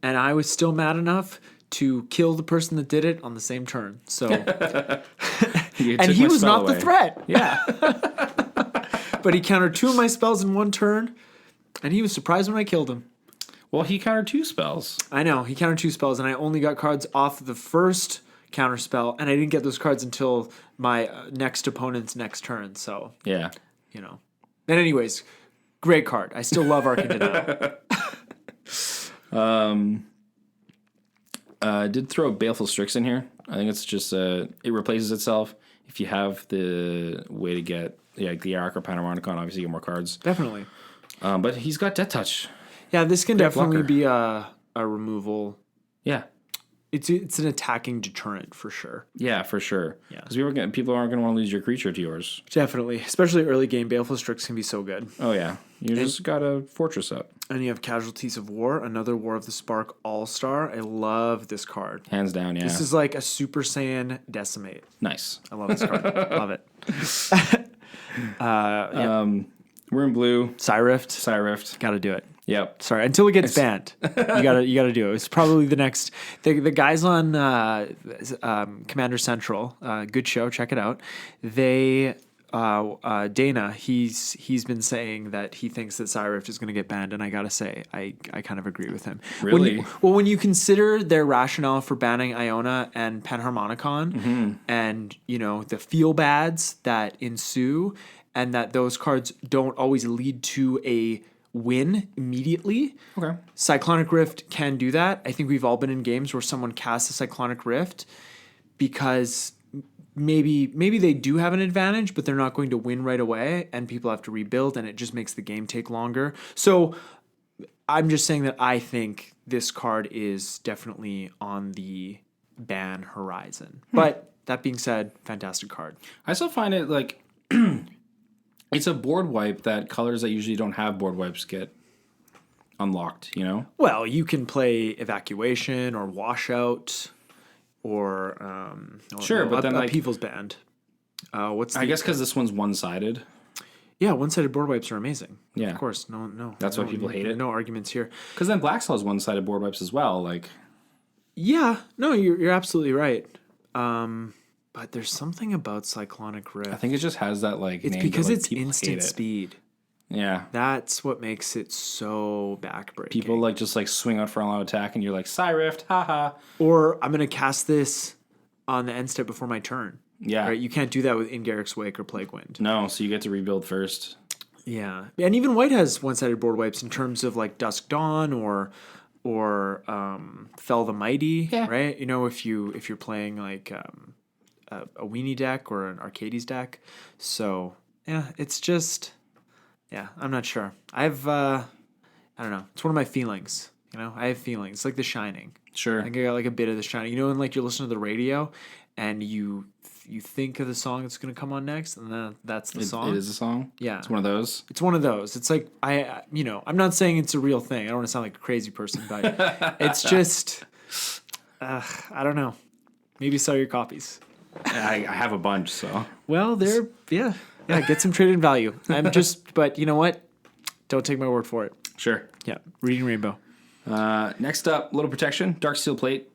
and I was still mad enough to kill the person that did it on the same turn. So, and he was not the threat. Yeah. But he countered 2 of my spells in 1 turn, and he was surprised when I killed him. Well, he countered 2 spells. I know, he countered 2 spells, and I only got cards off the first counter spell, and I didn't get those cards until my next opponent's next turn, so, Yeah. you know. And anyways, great card. I still love Arcane Denial. Did throw Baleful Strix in here. I think it's just it replaces itself. If you have the way to get like the Yarock or Panharmonicon, obviously you get more cards. Definitely. But he's got Death Touch. Yeah, this can Great definitely blocker. be a removal. Yeah. It's an attacking deterrent for sure. Yeah, for sure. Yeah. Because people aren't going to want to lose your creature to yours. Definitely. Especially early game, Baleful Strix can be so good. Oh, yeah. You just got a Fortress up. And you have Casualties of War, another War of the Spark All-Star. I love this card. Hands down, yeah. This is like a Super Saiyan Decimate. Nice. I love this card. Love it. We're in blue. Cyrift. Cyrift. Got to do it. Yep. Sorry, until it gets banned, you gotta do it. It's probably the next. The guys on Commander Central, good show. Check it out. They Dana, he's been saying that he thinks that Cyrift is going to get banned, and I gotta say, I kind of agree with him. Really? When you consider their rationale for banning Iona and Panharmonicon, and the feel bads that ensue, and that those cards don't always lead to a win immediately. Okay. Cyclonic Rift can do that. I think we've all been in games where someone casts a Cyclonic Rift because maybe they do have an advantage, but they're not going to win right away, and people have to rebuild, and it just makes the game take longer. So I'm just saying that I think this card is definitely on the ban horizon. But that being said, fantastic card. I still find it like it's a board wipe that colors that usually don't have board wipes get unlocked, Well, you can play Evacuation or Washout or Sure, but then, like- Upheaval's banned. What's I guess because this one's one-sided. Yeah, one-sided board wipes are amazing. Yeah. Of course. No. That's why people hate it. No arguments here. Because then Black Saw has one-sided board wipes as well. Like, Yeah, no, you're absolutely right. But there's something about Cyclonic Rift. I think it just has that like. it's name because that, like, it's people hate instant it. speed. Yeah. That's what makes it so backbreaking. People like just like swing out for a long attack, and you're like Cyrift, haha. Or I'm gonna cast this on the end step before my turn. Yeah. Right? You can't do that with Ingarrick's Wake or Plague Wind. No, so you get to rebuild first. Yeah, and even White has one-sided board wipes in terms of like Dusk Dawn or Fell the Mighty, Yeah. right? If you're playing like a Weenie deck or an Arcades deck. So yeah, it's just I'm not sure. I don't know. It's one of my feelings. I have feelings. It's like The Shining. Sure. I think I got like a bit of The Shining. And like you're listening to the radio, and you think of the song that's going to come on next, and then that's the song. It is a song. Yeah. It's one of those. It's one of those. It's like I'm not saying it's a real thing. I don't want to sound like a crazy person, but it's just, I don't know. Maybe sell your copies. I have a bunch, so. Well, yeah. Get some trade in value. But you know what? Don't take my word for it. Sure. Yeah, Reading Rainbow. Next up, Little Protection, Dark Steel Plate.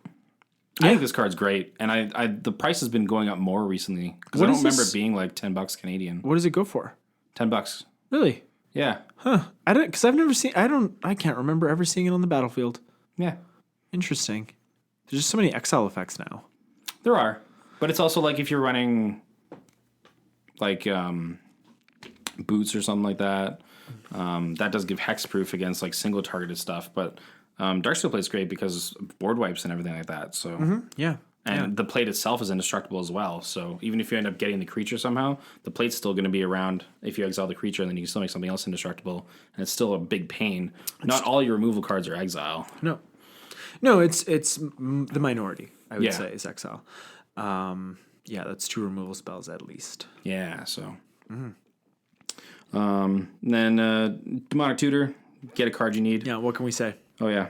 I think this card's great, and I the price has been going up more recently because I What don't is remember this? it being like $10 Canadian. What does it go for? $10. Really? Yeah, Huh? I don't, because I've never seen. I can't remember ever seeing it on the battlefield. yeah, Interesting. There's just so many exile effects now. there are, but it's also like if you're running like boots or something like that, that does give hexproof against like single targeted stuff. But Dark Steel Plate's great because board wipes and everything like that. So. Yeah. And the plate itself is indestructible as well. So even if you end up getting the creature somehow, the plate's still going to be around if you exile the creature, and then you can still make something else indestructible. And it's still a big pain. Not all your removal cards are exile. No, it's the minority, I would Yeah. say, is exile. That's 2 removal spells at least. Yeah, so. Then Demonic Tutor, get a card you need. Yeah, what can we say? Oh, yeah.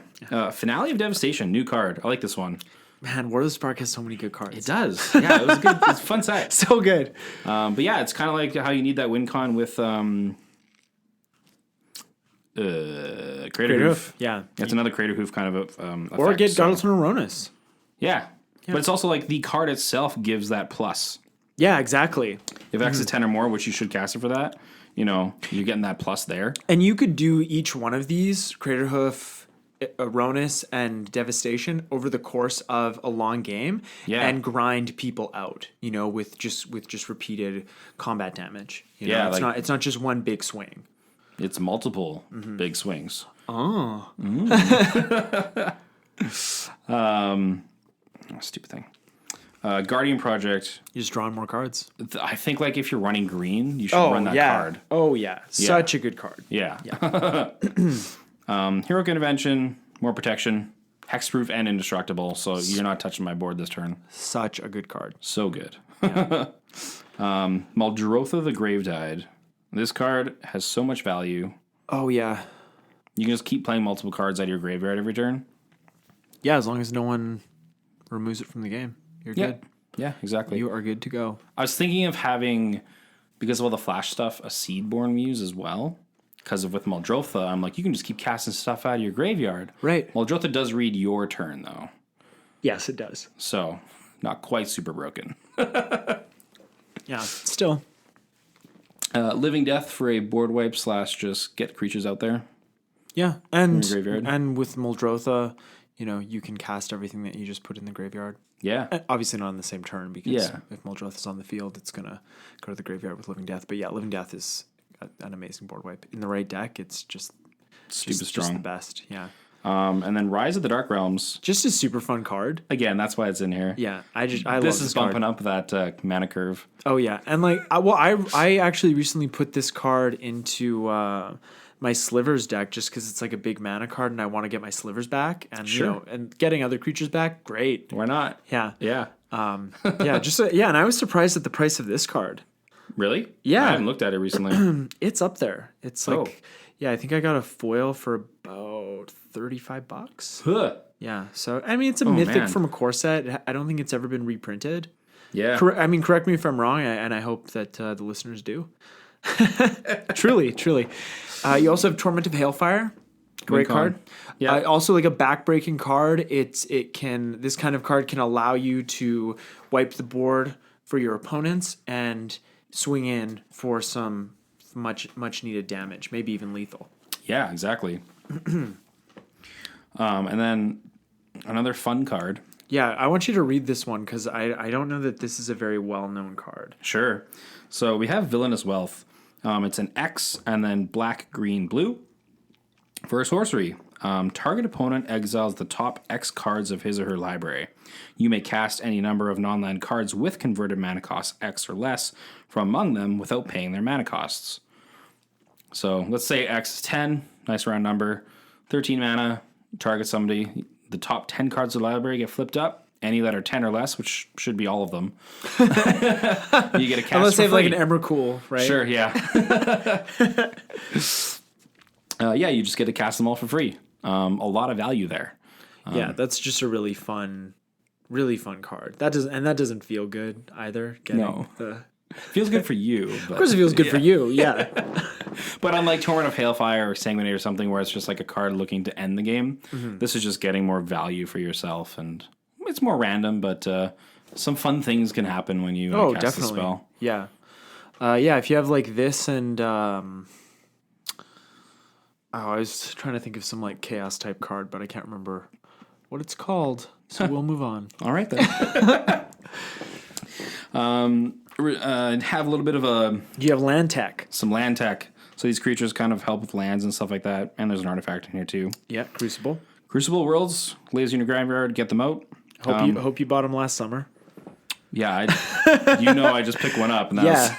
Finale of Devastation, new card. I like this one. Man, War of the Spark has so many good cards. It does. Yeah, it was good. It's a fun set. So good. But yeah, it's kind of like how you need that win con with Crater Hoof. Yeah. It's another Crater Hoof kind of Or effect, get so. Godleston Aronis. Yeah. But it's also like the card itself gives that plus. Yeah, exactly. If X is 10 or more, which you should cast it for that, you're getting that plus there. And you could do each one of these, Crater Hoof, Aronis, and Devastation, over the course of a long game, and grind people out. With just repeated combat damage. It's not just one big swing. It's multiple big swings. Oh. Stupid thing. Guardian Project. You just drawing more cards. I think if you're running green, you should run that card. Oh yeah, such a good card. Yeah. Heroic Intervention, more protection, hexproof and indestructible. So you're not touching my board this turn. Such a good card. So good. Yeah. Muldrotha the Gravetide. This card has so much value. Oh yeah. You can just keep playing multiple cards out of your graveyard every turn. Yeah, as long as no one removes it from the game. You're good. Yeah, exactly. You are good to go. I was thinking of having, because of all the flash stuff, a Seedborn Muse as well. Because with Muldrotha, I'm like, you can just keep casting stuff out of your graveyard. Right. Muldrotha does read your turn, though. Yes, it does. So, not quite super broken. Yeah, still. Living Death for a board wipe / just get creatures out there. Yeah, and with Muldrotha, you can cast everything that you just put in the graveyard. Yeah. Obviously not on the same turn, because if Muldrotha is on the field, it's going to go to the graveyard with Living Death. But yeah, Living Death is an amazing board wipe. In the right deck, it's just stupid just strong. the best, yeah. And then Rise of the Dark Realms. Just a super fun card. Again, that's why it's in here. Yeah, I love this is bumping card. up that mana curve. Oh yeah, and I actually recently put this card into my Slivers deck just because it's like a big mana card, and I want to get my Slivers back, and and getting other creatures back, great. Why not? Yeah, yeah, and I was surprised at the price of this card. Really? Yeah, I haven't looked at it recently. It's up there. It's like, I think I got a foil for about $35. Huh. Yeah, so I mean, it's a mythic from a core set. I don't think it's ever been reprinted. Yeah, correct me if I'm wrong, and I hope that the listeners do. Truly. You also have Torment of Hailfire. Great card. Yeah. Also, like a backbreaking card. This kind of card can allow you to wipe the board for your opponents and swing in for some much needed damage, maybe even lethal. Yeah, exactly. And then another fun card. Yeah, I want you to read this one because I don't know that this is a very well known card. Sure. So we have Villainous Wealth. It's an X and then black, green, blue. For a sorcery, target opponent exiles the top X cards of his or her library. You may cast any number of non-land cards with converted mana costs X or less from among them without paying their mana costs. So let's say X is 10, nice round number, 13 mana, target somebody. The top 10 cards of the library get flipped up. Any that are 10 or less, which should be all of them, you get a cast. Unless they have free. like an Emrakul, right? Sure, yeah. You just get to cast them all for free. A lot of value there. Yeah, that's just a really fun card. That doesn't feel good either. Feels good for you. But, of course, it feels good for you. Yeah. But unlike Torrent of Hailfire or Sanguinate or something, where it's just like a card looking to end the game, this is just getting more value for yourself, and it's more random, but some fun things can happen when you cast definitely. the spell. Yeah. If you have like this and I was trying to think of some like chaos type card, but I can't remember what it's called. So we'll move on. All right then. Have a little bit of You have land tech. some land tech. So these creatures kind of help with lands and stuff like that. And there's an artifact in here too. Yeah, Crucible. Crucible Worlds, lays in your graveyard, get them out. Hope you bought them last summer. Yeah, I just picked one up, and that was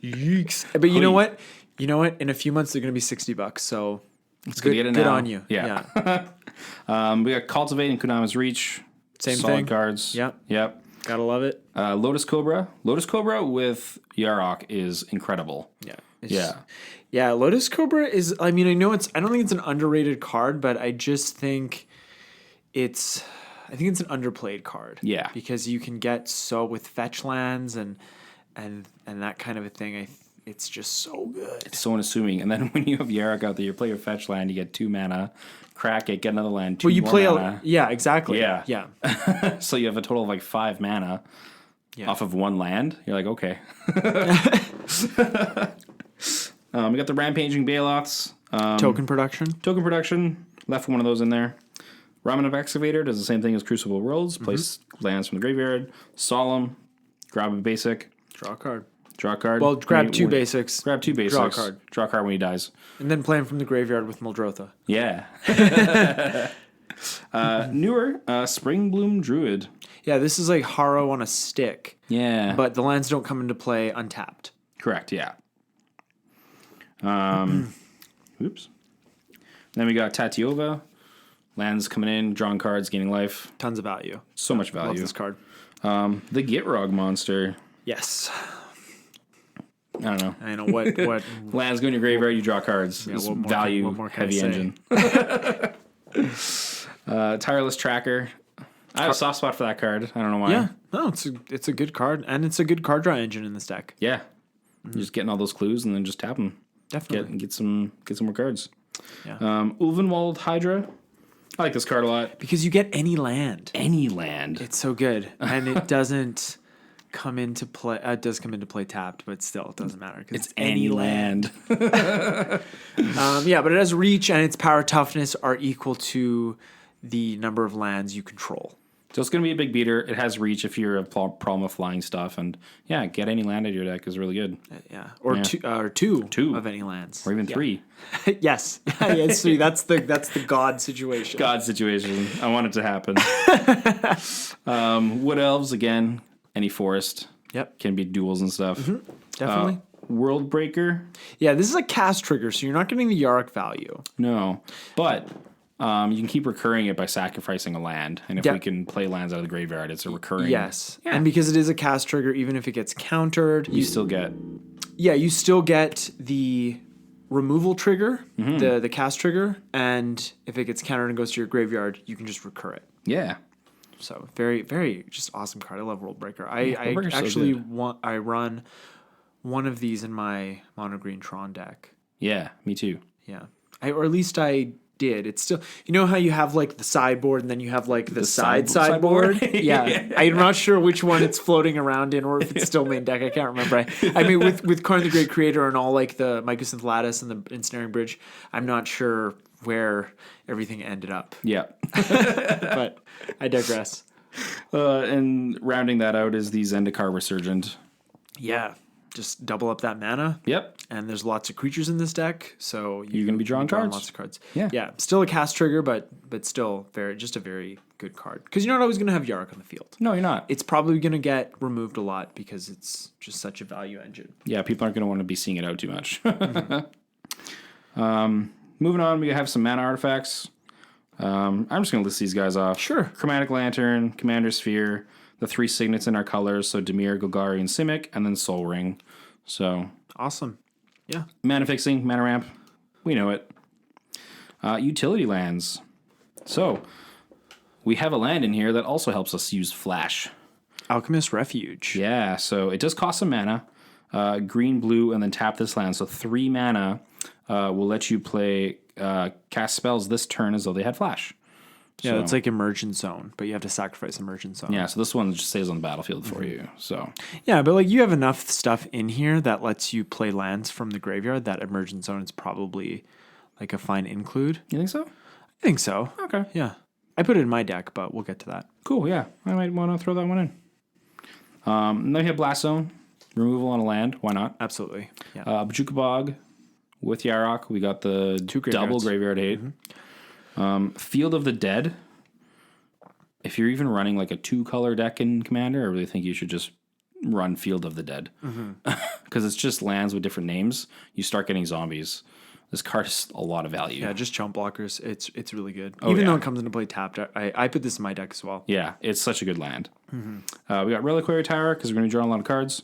Yeeks. But you know what? In a few months they're going to be $60. So it's good to get it now. Good on you. Yeah. We got Cultivate and Kunama's Reach. Same Solid thing. cards. Yep. Gotta love it. Lotus Cobra. Lotus Cobra with Yarock is incredible. Yeah. Lotus Cobra is. I mean, I don't think it's an underrated card, but I just think it's an underplayed card. Yeah. Because you can get with fetch lands and that kind of a thing. It's just so good. It's so unassuming. And then when you have Yarock out there, you play your fetch land, you get 2 mana, crack it, get another land, 2 more mana. Yeah, exactly. Yeah. So you have a total of like 5 mana. off of one land. You're like, okay. We got the Rampaging Bailoffs. Token production. Token production. Left one of those in there. Ramen of Excavator does the same thing as Crucible Worlds. Place lands from the graveyard. Solemn. Grab a basic. Draw a card. Draw a card. Well, grab two basics. Grab two basics. Draw a card. Draw a card when he dies. And then play him from the graveyard with Muldrotha. Yeah. Newer, Spring Bloom Druid. Yeah, this is like Harrow on a stick. Yeah. But the lands don't come into play untapped. Correct, yeah. Oops. Then we got Tatiova. Lands coming in, drawing cards, gaining life. Tons of value. So much Love value. this card. The Gitrog monster. Yes. I don't know. I know what Lands go in your graveyard, you draw cards. Yeah, It's what more value can I heavy say? engine. Tireless Tracker. I have a soft spot for that card. I don't know why. Yeah. No, it's a good card, and it's a good card draw engine in this deck. Yeah. You're just getting all those clues and then just tap them. Definitely. Get some more cards. Yeah. Ulvenwald Hydra. I like this card a lot. Because you get any land. Any land. It's so good. And it doesn't come into play. It does come into play tapped, but still, it doesn't matter. It's any land. Yeah, but it has reach, and its power toughness are equal to the number of lands you control. So it's going to be a big beater. It has reach if you're a problem with flying stuff. And yeah, get any land out of your deck is really good. Yeah. Or Yeah. two of any lands. Or even three. Yes. Yeah, see, that's the god situation. God situation. I want it to happen. Wood Elves, again, any forest. Yep. Can be duels and stuff. Definitely. World Breaker. Yeah, this is a cast trigger, so you're not getting the Yarock value. No. But you can keep recurring it by sacrificing a land. And if Yeah. we can play lands out of the graveyard, it's a recurring. Yes. Yeah. And because it is a cast trigger, even if it gets countered, You still get. yeah, you still get the removal trigger, the cast trigger, and if it gets countered and goes to your graveyard, you can just recur it. Yeah. So very, very just awesome card. I love World Breaker. I Breaker's so actually good. I run one of these in my mono green Tron deck. Yeah, me too. Yeah. Or at least I did. It's still, you know how you have like the sideboard and then you have like the sideboard? sideboard? Yeah. I'm not sure which one it's floating around in or if it's still main deck. I can't remember. I mean, with Karn the Great Creator and all like the Mycosynth Lattice and the Ensnaring Bridge, I'm not sure where everything ended up. Yeah. But I digress. And rounding that out is the Zendikar Resurgent. Yeah. Just double up that mana. Yep. And there's lots of creatures in this deck, so You're gonna be drawing cards. lots of cards. Yeah. Yeah. Still a cast trigger, but still just a very good card. Because you're not always gonna have Yarock on the field. No, you're not. It's probably gonna get removed a lot because it's just such a value engine. Yeah, people aren't going to want to be seeing it out too much. Moving on, we have some mana artifacts. I'm just going to list these guys off. Sure. Chromatic Lantern, Commander Sphere, the 3 signets in our colors, so Dimir, Golgari, and Simic, and then Soul Ring. So, Awesome. Yeah. mana fixing, mana ramp, we know it. Utility lands. So, we have a land in here that also helps us use Flash. Alchemist Refuge. Yeah, so it does cost some mana. Green, blue, and then tap this land. So 3 mana will let you play cast spells this turn as though they had flash. Yeah, So- it's like Emergent Zone, but you have to sacrifice Emergent Zone. Yeah, so this one just stays on the battlefield for you. So Yeah, but like you have enough stuff in here that lets you play lands from the graveyard. That Emergent Zone is probably like a fine include. you think so? I think so. Okay, Yeah. I put it in my deck, but we'll get to that. cool. Yeah, I might want to throw that one in. And then we have Blast Zone, removal on a land. Why not? Absolutely. Yeah. Bajuka Bog with Yarock. We got the 2 double graveyards. graveyard hate. Field of the Dead. If you're even running like a 2-color deck in Commander, I really think you should just run Field of the Dead. Because it's just lands with different names. You start getting zombies. This card is a lot of value. Yeah, just chump blockers. It's really good. Oh, Even yeah. though it comes into play tapped, I put this in my deck as well. Yeah, it's such a good land. We got Reliquary Tower because we're going to draw a lot of cards.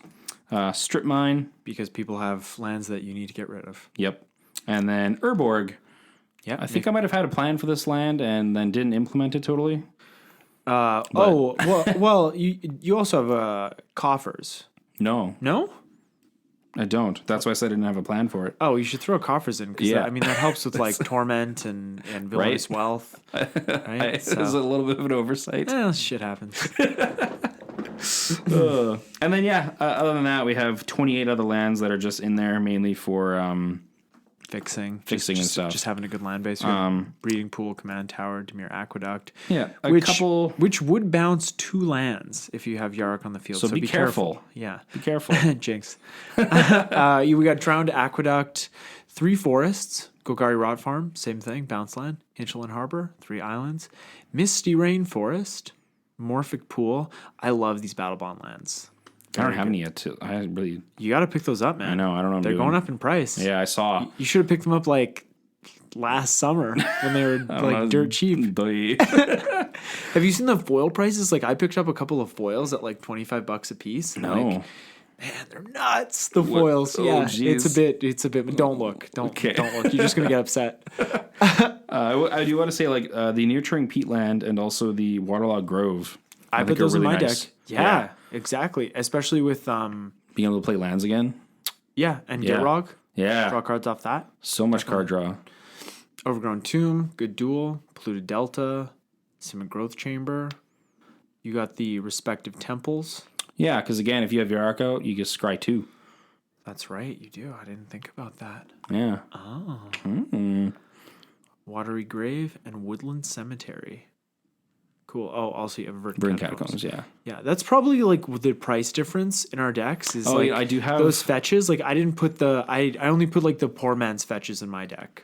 Strip Mine. Because people have lands that you need to get rid of. Yep. And then Urborg. Yeah. I think I might have had a plan for this land and then didn't implement it totally. Well, you also have coffers. No, No? I don't. That's why I said I didn't have a plan for it. Oh, you should throw coffers in because Yeah. that helps with like torment and villainous wealth. Right? It was a little bit of an oversight. Shit happens. And then, other than that, we have 28 other lands that are just in there mainly for Fixing and stuff. Just having a good land base. Breeding pool, command tower, Dimir Aqueduct. Yeah, which would bounce 2 lands if you have Yarock on the field. So be careful. Yeah, Be careful. Jinx. We got Drowned Aqueduct, 3 forests. Golgari Rot Farm, same thing. Bounce land. Hinchland Harbor, 3 islands. Misty Rain Forest, Morphic Pool. I love these Battle Bond lands. I don't have any yet. You got to pick those up, man. I know. I don't know. They're going up in price. Yeah, I saw. You should have picked them up like last summer when they were like dirt cheap. Have you seen the foil prices? Like I picked up a couple of foils at like $25 a piece. No. Like, man, they're nuts. The foils. Yeah, geez. it's a bit. Don't look. Don't look. You're just gonna get upset. I do want to say like the Nurturing Peatland and also the Waterlogged Grove. I put those in my deck. Yeah, exactly. Especially with being able to play lands again. Yeah, and Yarock. Yeah. Draw cards off that. So much card draw. Overgrown Tomb, good duel. Polluted Delta, Cement Growth Chamber. You got the respective temples. Yeah, because again, if you have Yarock out, you get Scry 2. That's right, you do. I didn't think about that. Yeah. Oh. Watery Grave and Woodland Cemetery. Cool. Oh, also you have Verdant Catacombs. Yeah. Yeah, that's probably like the price difference in our decks. Is I do have those fetches. Like I didn't put I only put like the poor man's fetches in my deck.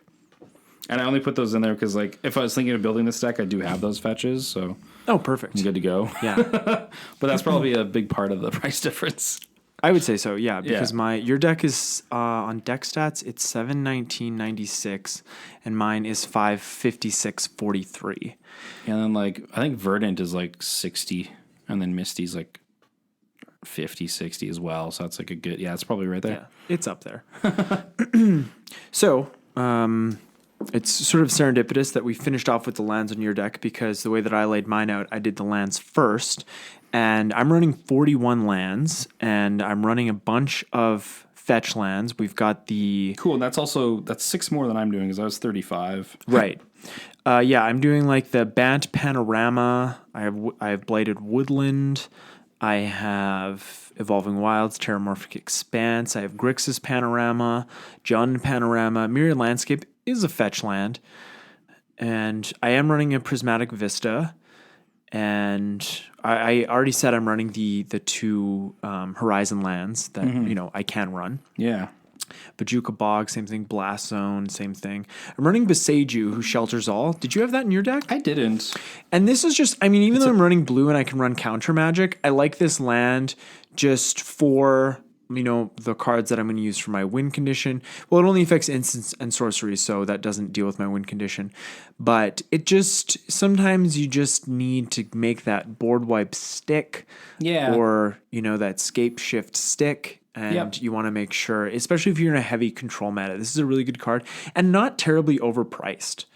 And I only put those in there because like if I was thinking of building this deck, I do have those fetches, so perfect. I'm good to go. Yeah. But that's probably a big part of the price difference. I would say so, yeah, because your deck is on Deckstats, it's 719.96, and mine is 556.43. And then like I think Verdant is like 60, and then Misty's like 50, 60 as well. So that's like a good it's probably right there. Yeah, it's up there. So it's sort of serendipitous that we finished off with the lands on your deck because the way that I laid mine out, I did the lands first. And I'm running 41 lands, and I'm running a bunch of fetch lands. We've got the... Cool, and that's 6 more than I'm doing because I was 35. Right. I'm doing like the Bant Panorama. I have Blighted Woodland. I have Evolving Wilds, Terramorphic Expanse. I have Grixis Panorama, Jund Panorama. Myriad Landscape is a fetch land. And I am running a Prismatic Vista. And I already said I'm running the 2 Horizon lands that I can run. Yeah. Bajuka Bog, same thing. Blast Zone, same thing. I'm running Beseiju, who shelters all. Did you have that in your deck? I didn't. And this is just, even though I'm running blue and I can run counter magic, I like this land just for, the cards that I'm going to use for my win condition. Well, it only affects instants and sorceries, so that doesn't deal with my win condition. But it just, sometimes you just need to make that board wipe stick. Yeah. Or, that scape shift stick. And you want to make sure, especially if you're in a heavy control meta, this is a really good card and not terribly overpriced.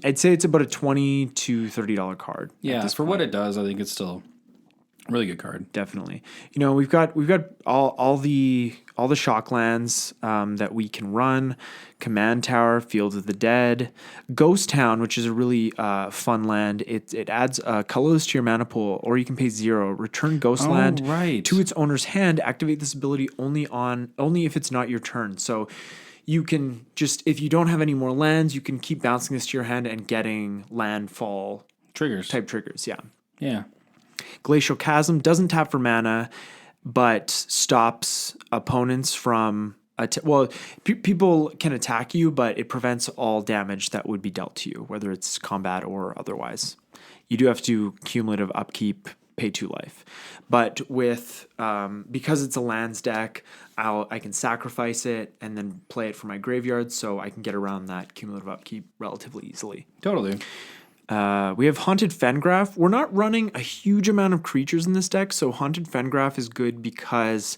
I'd say it's about a $20 to $30 card. Yeah, for what it does, I think it's still a really good card. Definitely. We've got all the shock lands that we can run. Command Tower, Field of the Dead, Ghost Town, which is a really fun land. It adds colorless to your mana pool, or you can pay 0. Return Ghost land to its owner's hand. Activate this ability only if it's not your turn. So you can just, if you don't have any more lands, you can keep bouncing this to your hand and getting landfall type triggers. Yeah. Yeah. Glacial Chasm doesn't tap for mana, but stops opponents from... people can attack you, but it prevents all damage that would be dealt to you, whether it's combat or otherwise. You do have to cumulative upkeep, pay 2 life. But with because it's a lands deck, I can sacrifice it and then play it for my graveyard, so I can get around that cumulative upkeep relatively easily. Totally. We have Haunted Fengraf. We're not running a huge amount of creatures in this deck, so Haunted Fengraf is good because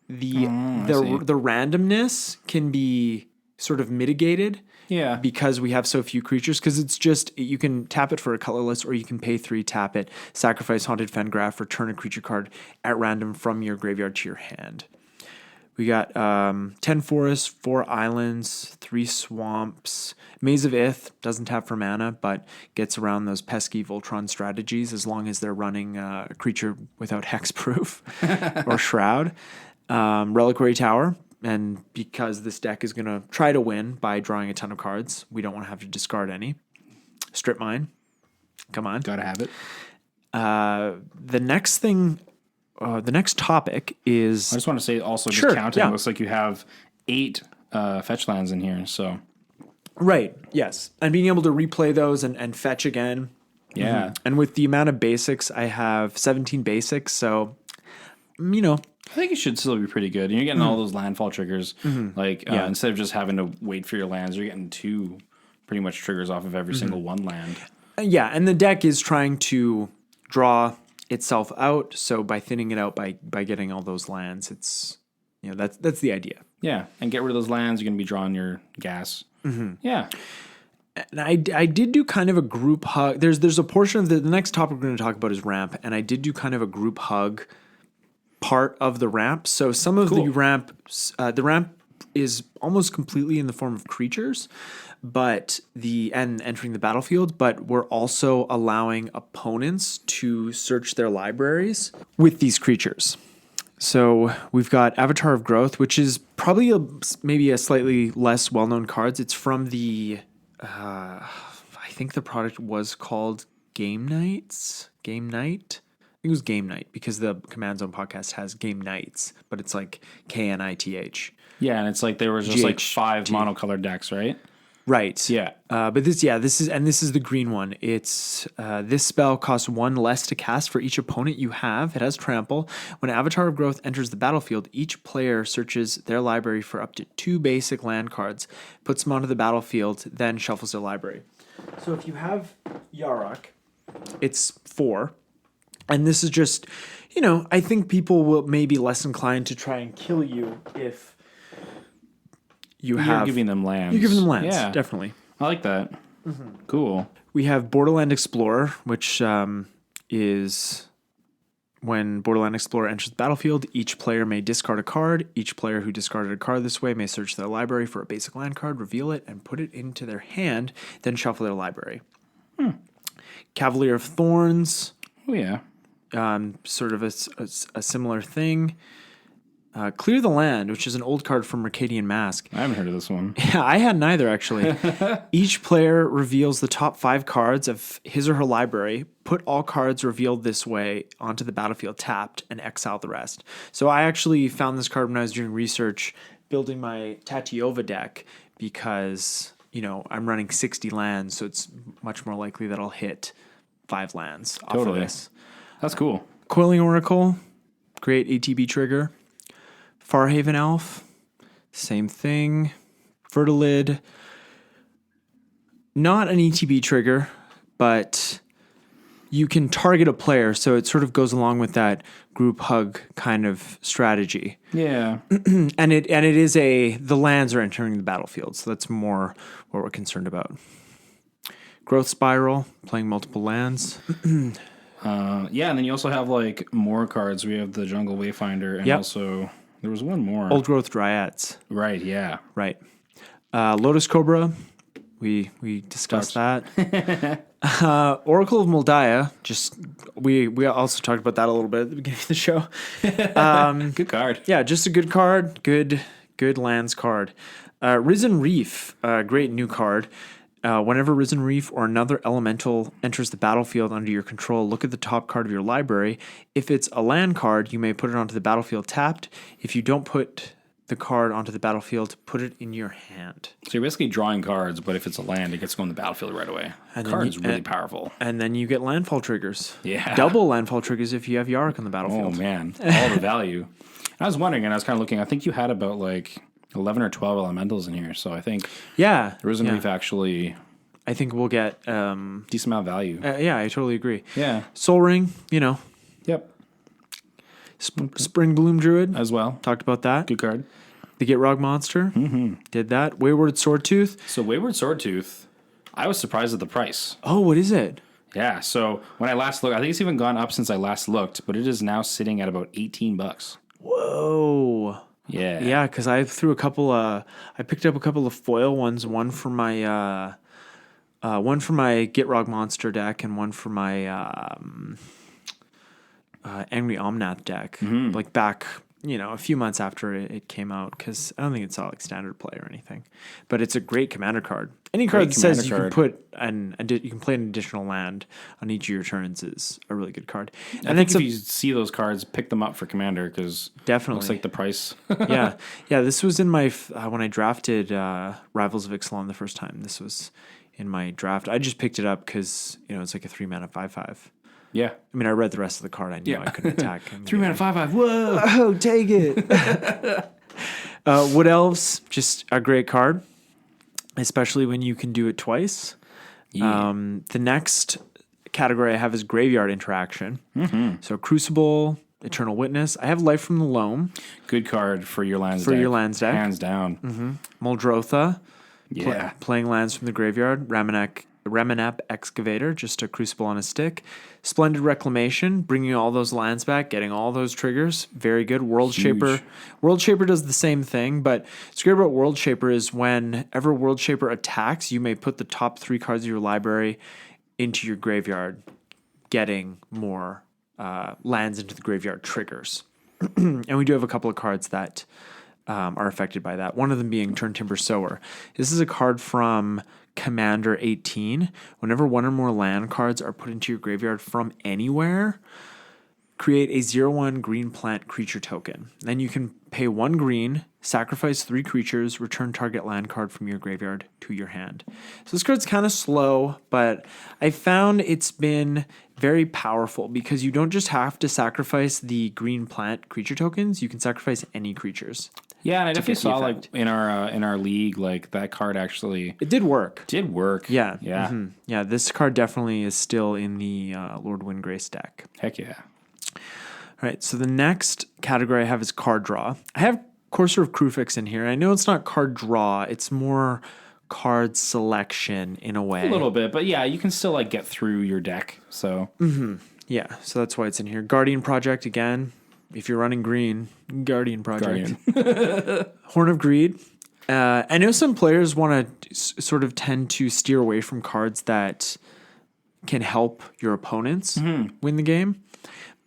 the randomness can be sort of mitigated. Yeah. Because we have so few creatures, because it's just, you can tap it for a colorless, or you can pay 3, tap it, sacrifice Haunted Fengraf, return a creature card at random from your graveyard to your hand. We got 10 forests, 4 islands, 3 swamps. Maze of Ith doesn't tap for mana, but gets around those pesky Voltron strategies as long as they're running a creature without hexproof or shroud. Reliquary Tower, and because this deck is going to try to win by drawing a ton of cards, we don't want to have to discard any. Strip Mine. Come on. Gotta have it. The next thing, the next topic is... I just want to say also, just Sure, counting, yeah. it looks like you have 8 fetch lands in here, so... Right, yes. And being able to replay those and fetch again. Yeah. Mm-hmm. And with the amount of basics, I have 17 basics, so, I think it should still be pretty good. You're getting all those landfall triggers. Like, instead of just having to wait for your lands, you're getting 2 pretty much triggers off of every single one land. yeah, and the deck is trying to draw itself out, so by thinning it out by getting all those lands, it's, that's the idea. Yeah, and get rid of those lands, you're going to be drawing your gas. Yeah. And I did do kind of a group hug. There's a portion of the next topic we're going to talk about is ramp, and I did do kind of a group hug part of the ramp. So some of the ramp is almost completely in the form of creatures, and entering the battlefield, but we're also allowing opponents to search their libraries with these creatures. So we've got Avatar of Growth, which is probably maybe a slightly less well-known cards. It's from the, I think the product was called Game Night. I think it was Game Night because the Command Zone podcast has Game Nights, but it's like KNITH. Yeah, and it's like there was just like GHT. 5 monocolored decks, right? Right. Yeah. But this is the green one. It's this spell costs 1 less to cast for each opponent you have. It has trample. When Avatar of Growth enters the battlefield, each player searches their library for up to 2 basic land cards, puts them onto the battlefield, then shuffles their library. So if you have Yarock, it's 4. And this is just, I think people will maybe less inclined to try and kill you if You're giving them lands. You're giving them lands, Yeah. definitely. I like that. Cool. We have Borderland Explorer, which is when Borderland Explorer enters the battlefield, each player may discard a card. Each player who discarded a card this way may search their library for a basic land card, reveal it, and put it into their hand, then shuffle their library. Cavalier of Thorns, Oh, yeah. sort of a similar thing. Clear the Land, which is an old card from Mercadian Mask. I haven't heard of this one. Yeah, I hadn't either, actually. Each player reveals the top 5 cards of his or her library, put all cards revealed this way onto the battlefield tapped, and exile the rest. So I actually found this card when I was doing research, building my Tatiova deck, because, I'm running 60 lands, so it's much more likely that I'll hit 5 lands off of this. That's cool. Coiling Oracle, great ATB trigger. Farhaven Elf, same thing. Fertilid, not an ETB trigger, but you can target a player, so it sort of goes along with that group hug kind of strategy. Yeah. And it is the lands are entering the battlefield, so that's more what we're concerned about. Growth Spiral, playing multiple lands. Yeah, and then you also have like more cards. We have the Jungle Wayfinder, and also there was one more. Old Growth Dryads. Right, yeah. Right. Lotus Cobra, we discussed that. Oracle of Moldiah, we also talked about that a little bit at the beginning of the show. Good card. Yeah, just a good card, good lands card. Risen Reef, great new card. Whenever Risen Reef or another elemental enters the battlefield under your control, look at the top card of your library. If it's a land card, you may put it onto the battlefield tapped. If you don't put the card onto the battlefield, put it in your hand. So you're basically drawing cards, but if it's a land, it gets to go on the battlefield right away. The card is really powerful. And then you get landfall triggers. Yeah. Double landfall triggers if you have Yarock on the battlefield. Oh, man. All the value. I was wondering, and I was kind of looking, I think you had about like 11 or 12 elementals in here, so I think Risen Reef actually... I think we'll get... decent amount of value. Yeah, I totally agree. Yeah. Soul Ring, Yep. Spring Bloom Druid. As well. Talked about that. Good card. The Gitrog Monster. Did that. Wayward Swordtooth. So Wayward Swordtooth, I was surprised at the price. Oh, what is it? Yeah, so when I last looked, I think it's even gone up since I last looked, but it is now sitting at about $18. Whoa. Yeah. Yeah, because I threw I picked up a couple of foil ones, one for my Gitrock monster deck and one for my Angry Omnath deck, like back, a few months after it came out, because I don't think it saw like standard play or anything. But it's a great commander card. Any card that says you can put you can play an additional land on each of your turns is a really good card. I think if you see those cards, pick them up for commander, because definitely looks like the price. yeah. This was in my when I drafted Rivals of Ixalan the first time. This was in my draft. I just picked it up because it's like a 3-mana 5/5. Yeah. I mean, I read the rest of the card. I knew I couldn't attack. 3-mana 5/5. Whoa! Oh, take it. Wood Elves, just a great card, especially when you can do it twice. Yeah. The next category I have is Graveyard Interaction. So Crucible, Eternal Witness. I have Life from the Loam. Good card for your lands For deck. your lands deck. Hands down. Muldrotha. Yeah. Playing lands from the graveyard. Ramanap Excavator, just a Crucible on a stick. Splendid Reclamation, bringing all those lands back, getting all those triggers. Very good. World Shaper. World Shaper does the same thing, but what's great about World Shaper is whenever World Shaper attacks, you may put the top 3 cards of your library into your graveyard, getting more lands into the graveyard triggers. And we do have a couple of cards that are affected by that. One of them being Turntimber Sower. This is a card from Commander 18. Whenever one or more land cards are put into your graveyard from anywhere, create a 0/1 green plant creature token. Then you can pay 1 green, sacrifice 3 creatures, return target land card from your graveyard to your hand. So this card's kind of slow, but I found it's been very powerful because you don't just have to sacrifice the green plant creature tokens, you can sacrifice any creatures. Yeah, and I definitely saw like in our league, like that card actually it did work. Yeah. Yeah, this card definitely is still in the Lord Windgrace deck. Heck yeah. All right, so the next category I have is card draw. I have Courser of Krufix in here. I know it's not card draw, it's more card selection in a way. A little bit, but yeah, you can still like get through your deck. So yeah, so that's why it's in here. Guardian Project again. If you're running green, Guardian Project. Horn of Greed. I know some players want to sort of tend to steer away from cards that can help your opponents win the game.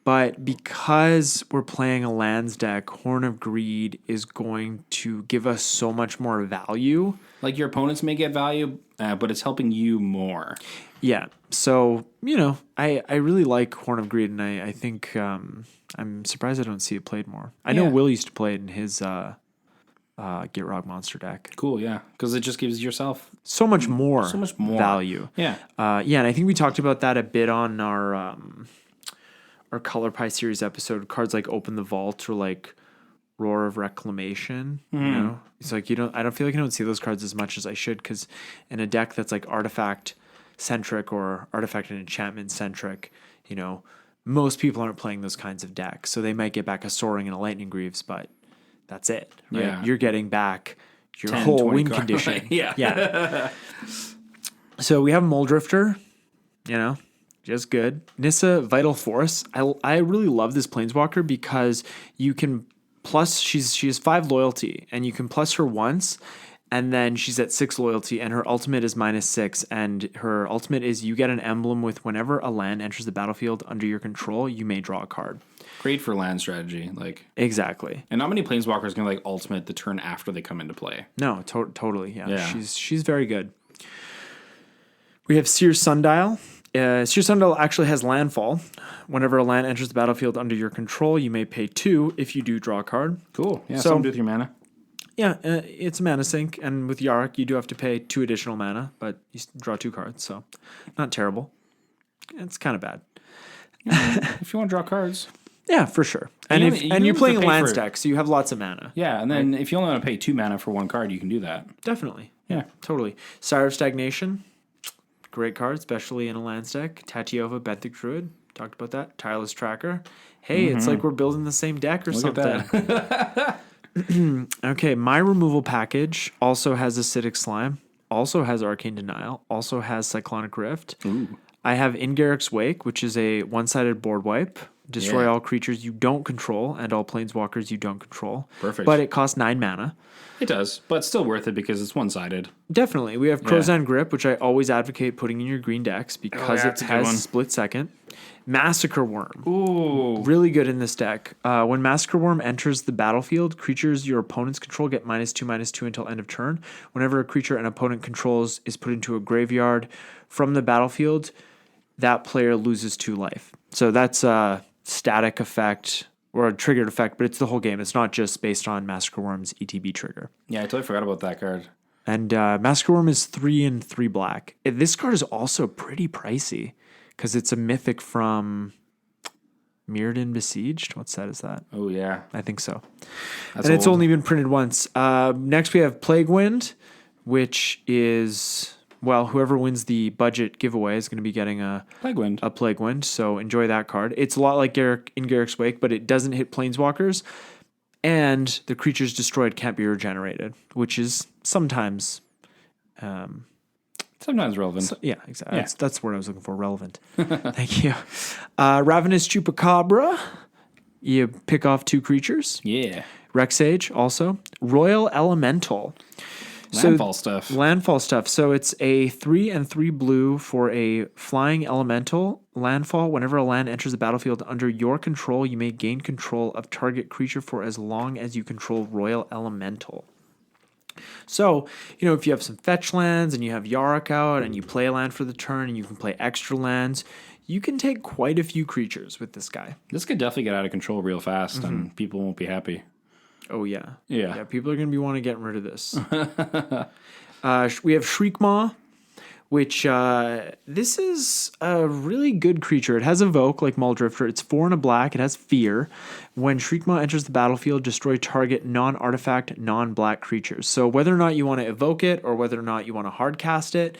But because we're playing a lands deck, Horn of Greed is going to give us so much more value. Like your opponents may get value, but it's helping you more. Yeah. So, I really like Horn of Greed, and I think I'm surprised I don't see it played more. I know Will used to play it in his Gitrock monster deck. Cool, yeah. Because it just gives yourself so much more value. Yeah. And I think we talked about that a bit on our Color Pie series episode. Cards like Open the Vault or like Roar of Reclamation. It's like I don't feel like I don't see those cards as much as I should, because in a deck that's like artifact centric or artifact and enchantment centric, most people aren't playing those kinds of decks. So they might get back a Soaring and a Lightning Greaves, but that's it. Right? Yeah. You're getting back your 10, whole win cards. condition. Yeah. So we have Muldrifter, just good. Nissa, Vital Force. I really love this Planeswalker because you can plus, she has 5 loyalty, and you can plus her once, and then she's at 6 loyalty, and her ultimate is -6, and her ultimate is you get an emblem with whenever a land enters the battlefield under your control, you may draw a card. Great for land strategy. Exactly. And not many Planeswalkers can ultimate the turn after they come into play. No, totally. Yeah. She's very good. We have Seer Sundial. Seer Sundial actually has landfall. Whenever a land enters the battlefield under your control, you may pay 2 if you do draw a card. Cool. Yeah, so, something to do with your mana. Yeah, it's a mana sink, and with Yarock, you do have to pay 2 additional mana, but you draw 2 cards, so not terrible. It's kind of bad. If you want to draw cards. Yeah, for sure. And you're playing a lands deck, so you have lots of mana. Yeah, and then if you only want to pay 2 mana for 1 card, you can do that. Definitely. Yeah. Totally. Sire of Stagnation. Great card, especially in a lands deck. Tatiova, Benthic Druid. Talked about that. Tireless Tracker. Hey, it's like we're building the same deck or something. Okay, my removal package also has Acidic Slime, also has Arcane Denial, also has Cyclonic Rift. Ooh. I have Ingarrick's Wake, which is a one-sided board wipe. Destroy Yeah. all creatures you don't control and all planeswalkers you don't control. Perfect. But it costs 9 mana. It does, but still worth it because it's one-sided. Definitely. We have Crozan Grip, which I always advocate putting in your green decks because that's it a good one. has split second. Massacre Worm. Ooh. Really good in this deck. When Massacre Worm enters the battlefield, creatures your opponents control get -2/-2 until end of turn. Whenever a creature an opponent controls is put into a graveyard from the battlefield, that player loses 2 life. So that's a static effect or a triggered effect, but it's the whole game. It's not just based on Massacre Worm's ETB trigger. Yeah, I totally forgot about that card. And Massacre Worm is 3 and 3 black. This card is also pretty pricey because it's a mythic from Mirrodin Besieged. What set is that? Oh, yeah. I think so. That's And it's old. only been printed once. Next we have Plague Wind, which is, well, whoever wins the budget giveaway is going to be getting a Plague Wind. Plague Wind. So enjoy that card. It's a lot like Yarock in Garrick's Wake, but it doesn't hit planeswalkers. And the creatures destroyed can't be regenerated, which is sometimes... Sometimes relevant. Yeah, exactly. Yeah. That's the word I was looking for. Relevant. Thank you. Ravenous Chupacabra. You pick off 2 creatures. Yeah. Rexage also. Royal Elemental. Landfall stuff. Landfall stuff. So it's a 3 and 3 blue for a flying elemental. Landfall. Whenever a land enters the battlefield under your control, you may gain control of target creature for as long as you control Royal Elemental. So, if you have some fetch lands and you have Yarock out and you play a land for the turn and you can play extra lands, you can take quite a few creatures with this guy. This could definitely get out of control real fast, Mm-hmm. and people won't be happy. Oh, yeah. Yeah. Yeah, people are going to be wanting to get rid of this. We have Shriekmaw, which this is a really good creature. It has Evoke like Muldrifter. It's 4 and a black. It has Fear. When Shriekmaw enters the battlefield, destroy target non-artifact, non-black creatures. So whether or not you want to evoke it or whether or not you want to hard cast it,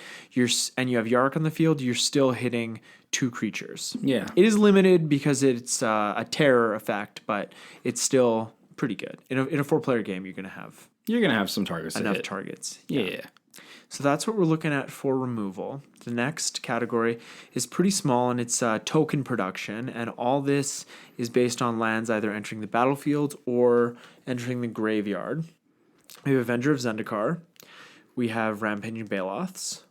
and you have Yarock on the field, you're still hitting 2 creatures. Yeah. It is limited because it's a terror effect, but it's still pretty good. In a 4-player game, you're going to have some targets to enough hit. targets. Yeah. So that's what we're looking at for removal. The next category is pretty small, and it's token production. And all this is based on lands either entering the battlefield or entering the graveyard. We have Avenger of Zendikar. We have Rampaging Baloths.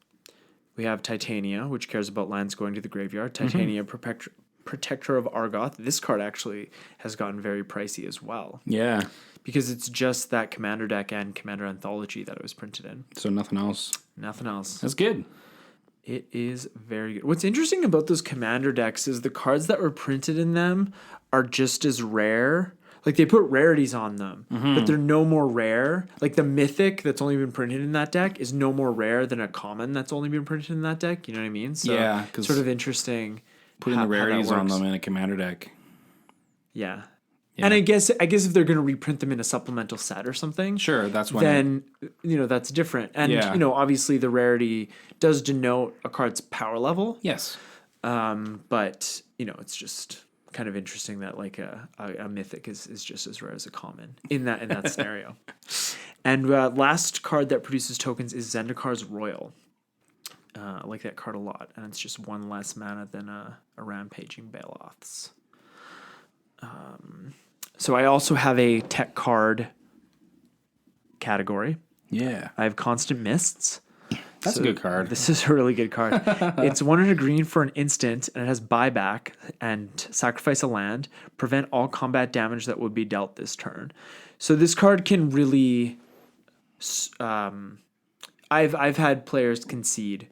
We have Titania, which cares about lands going to the graveyard. Titania, Protector of Argoth. This card actually has gotten very pricey as well. Yeah. Because it's just that Commander deck and Commander Anthology that it was printed in. So nothing else. Nothing else. That's good. It is very good. What's interesting about those Commander decks is the cards that were printed in them are just as rare. Like, they put rarities on them, but they're no more rare. Like, the Mythic that's only been printed in that deck is no more rare than a common that's only been printed in that deck. You know what I mean? So, Yeah, 'cause sort of interesting. Putting how the that rarities on works. them in a commander deck. Yeah. Yeah. And I guess if they're going to reprint them in a supplemental set or something, Sure, that's when. then that's different. And Yeah. obviously the rarity does denote a card's power level. Yes. But it's just kind of interesting that like a mythic is just as rare as a common in that scenario. And last card that produces tokens is Zendikar's Royal. I like that card a lot, and it's just 1 less mana than a Rampaging Baloths. So I also have a tech card category. Yeah. I have Constant Mists. That's a good card. This is a really good card. It's 100 green for an instant, and it has buyback and sacrifice a land, prevent all combat damage that would be dealt this turn. So this card can really. I've had players concede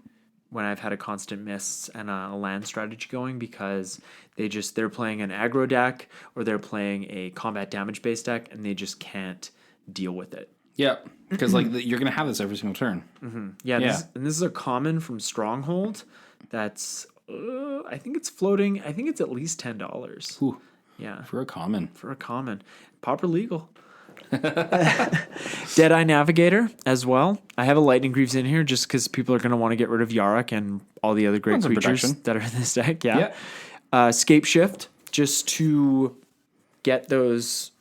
when I've had a Constant Mists and a land strategy going because they're playing an aggro deck or they're playing a combat damage based deck and they just can't deal with it. Yep. Because you're gonna have this every single turn. Yeah, Yeah. This is a common from Stronghold. That's I think it's floating. I think it's at least $10. Ooh, Yeah, for a common. for a common, pauper legal. Deadeye Navigator as well. I have a Lightning Greaves in here just because people are going to want to get rid of Yarock and all the other great Want some creatures protection. that are in this deck. Yeah. Scape Shift just to get those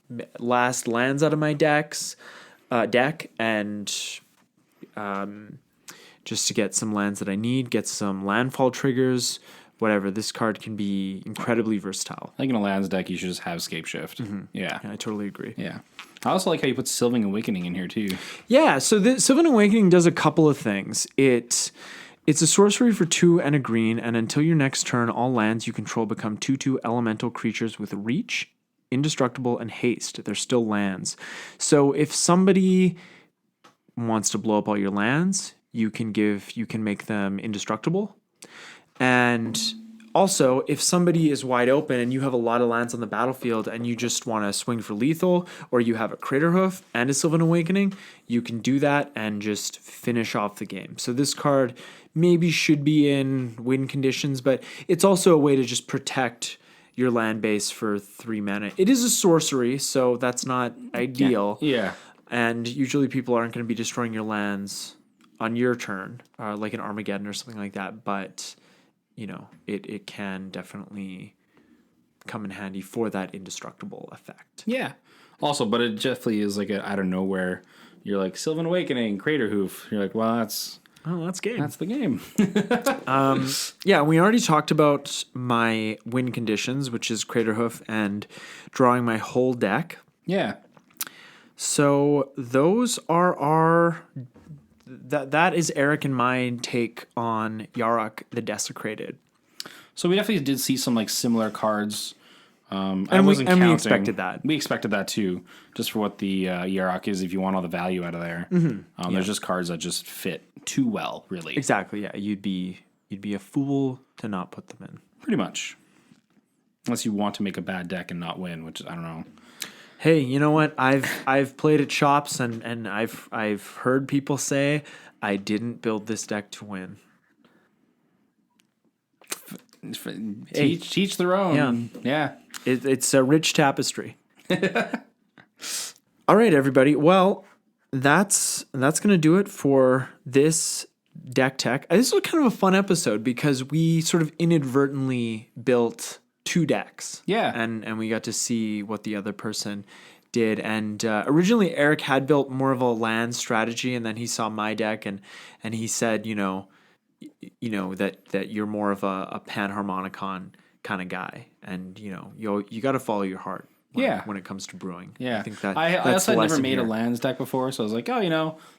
last lands out of my deck and just to get some lands that I need, get some landfall triggers whatever. This card can be incredibly versatile. I think in a lands deck, you should just have Scape Shift. Yeah. I totally agree. Yeah. I also like how you put Sylvan Awakening in here, too. Yeah, so the Sylvan Awakening does a couple of things. It's a sorcery for 2 and a green, and until your next turn, all lands you control become 2/2 elemental creatures with reach, indestructible, and haste. They're still lands. So if somebody wants to blow up all your lands, you can make them indestructible. And also, if somebody is wide open and you have a lot of lands on the battlefield and you just want to swing for lethal, or you have a Crater Hoof and a Sylvan Awakening, you can do that and just finish off the game. So this card maybe should be in win conditions, but it's also a way to just protect your land base for 3 mana. It is a sorcery, so that's not ideal. Yeah. And usually people aren't going to be destroying your lands on your turn, like an Armageddon or something like that, but it can definitely come in handy for that indestructible effect. Yeah. Also, but it definitely is like out of nowhere. You're like, Sylvan Awakening, Crater Hoof. You're like, well, that's game. That's the game. Yeah, we already talked about my win conditions, which is Crater Hoof and drawing my whole deck. Yeah. So those are that is Eric and my take on Yarock the Desecrated. So we definitely did see some like similar cards. And we expected that. We expected that too, just for what the Yarock is. If you want all the value out of there, there's just cards that just fit too well, really. Exactly. Yeah, you'd be a fool to not put them in. Pretty much, unless you want to make a bad deck and not win, which I don't know. Hey, you know what? I've played at shops and I've heard people say I didn't build this deck to win. Teach their own. Yeah. It's a rich tapestry. All right, everybody. Well, that's gonna do it for this deck tech. This was kind of a fun episode because we sort of inadvertently built 2 decks. Yeah. And we got to see what the other person did. And originally Eric had built more of a land strategy, and then he saw my deck and he said, that you're more of a Panharmonicon kind of guy, and you got to follow your heart. When it comes to brewing. Yeah. I think that I that's also the had never lesson made here. a lands deck before, so I was like,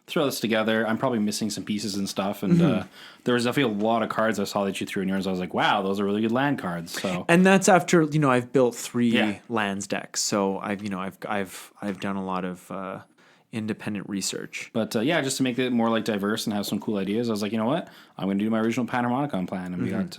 throw this together. I'm probably missing some pieces and stuff, and there was definitely a lot of cards I saw that you threw in yours. I was like, wow, those are really good land cards. So, and that's after I've built 3 lands decks, so I've done a lot of independent research. But just to make it more like diverse and have some cool ideas, I was like, you know what, I'm going to do my original Panharmonicon plan, and we got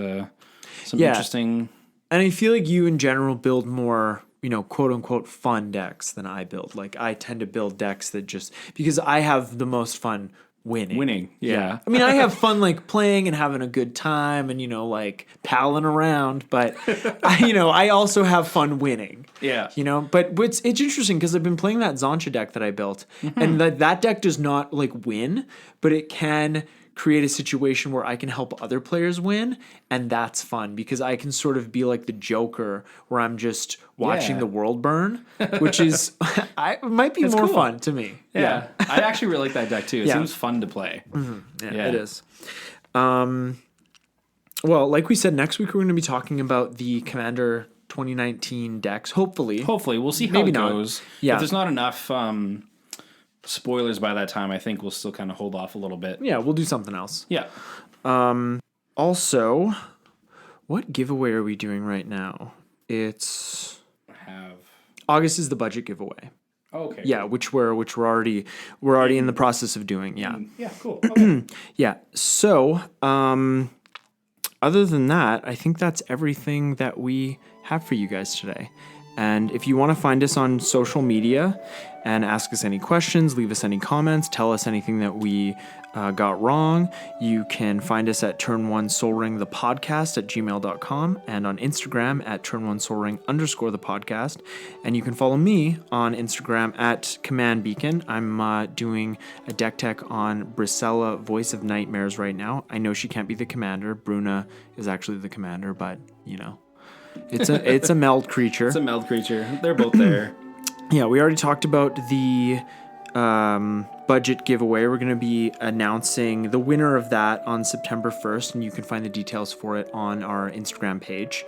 some interesting. And I feel like you in general build more, quote unquote fun decks than I build. Like I tend to build decks that just because I have the most fun winning. Yeah. I mean, I have fun like playing and having a good time and like palling around, but I also have fun winning. Yeah. But it's interesting because I've been playing that Zoncha deck that I built, and that deck does not like win, but it can create a situation where I can help other players win, and that's fun because I can sort of be like the Joker where I'm just watching the world burn, which is it might be more fun to me. Yeah. I actually really like that deck too. It seems fun to play. Yeah, it is. Well, like we said, next week we're going to be talking about the Commander 2019 decks. Hopefully we'll see how Maybe it not. goes. Yeah. If there's not enough spoilers by that time, I think we'll still kind of hold off a little bit. Yeah, we'll do something else. Yeah. Also, what giveaway are we doing right now? It's August is the budget giveaway. Okay. Yeah, which we're already in the process of doing. Yeah. Yeah. Cool. Okay. Yeah. So, other than that, I think that's everything that we have for you guys today. And if you want to find us on social media and ask us any questions, leave us any comments, tell us anything that we got wrong, you can find us at turn1soulring_the_podcast at gmail.com and on Instagram at turn1soulring_the_podcast. And you can follow me on Instagram at Command Beacon. I'm doing a deck tech on Brisella, Voice of Nightmares right now. I know she can't be the commander. Bruna is actually the commander, but it's a meld creature. It's a meld creature. They're both there. Yeah, we already talked about the budget giveaway. We're going to be announcing the winner of that on September 1st, and you can find the details for it on our Instagram page.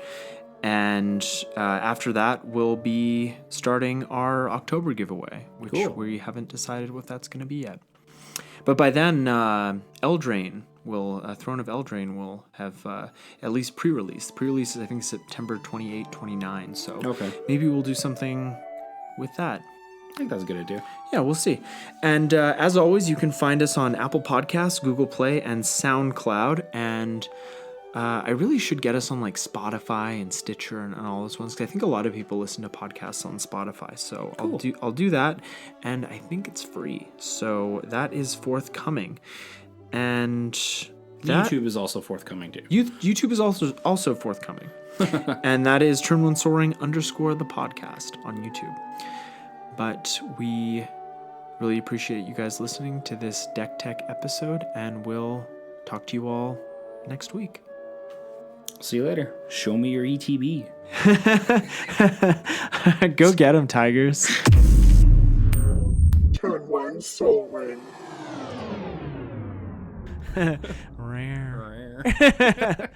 And after that, we'll be starting our October giveaway, which we haven't decided what that's going to be yet. But by then, Eldraine Throne of Eldraine will have at least pre-release. Pre-release is, I think, September 28, 29. So maybe we'll do something with that. I think that's a good idea. Yeah, we'll see. And as always, you can find us on Apple Podcasts, Google Play, and SoundCloud. And I really should get us on like Spotify and Stitcher and all those ones, because I think a lot of people listen to podcasts on Spotify. So I'll do that, and I think it's free. So that is forthcoming. And YouTube is also forthcoming too. YouTube is also forthcoming. And that is Terminal Soaring _ the podcast on YouTube. But we really appreciate you guys listening to this Deck Tech episode, and we'll talk to you all next week. See you later. Show me your ETB. Go get them, Tigers. Turn 1 Soul Ring. Rare.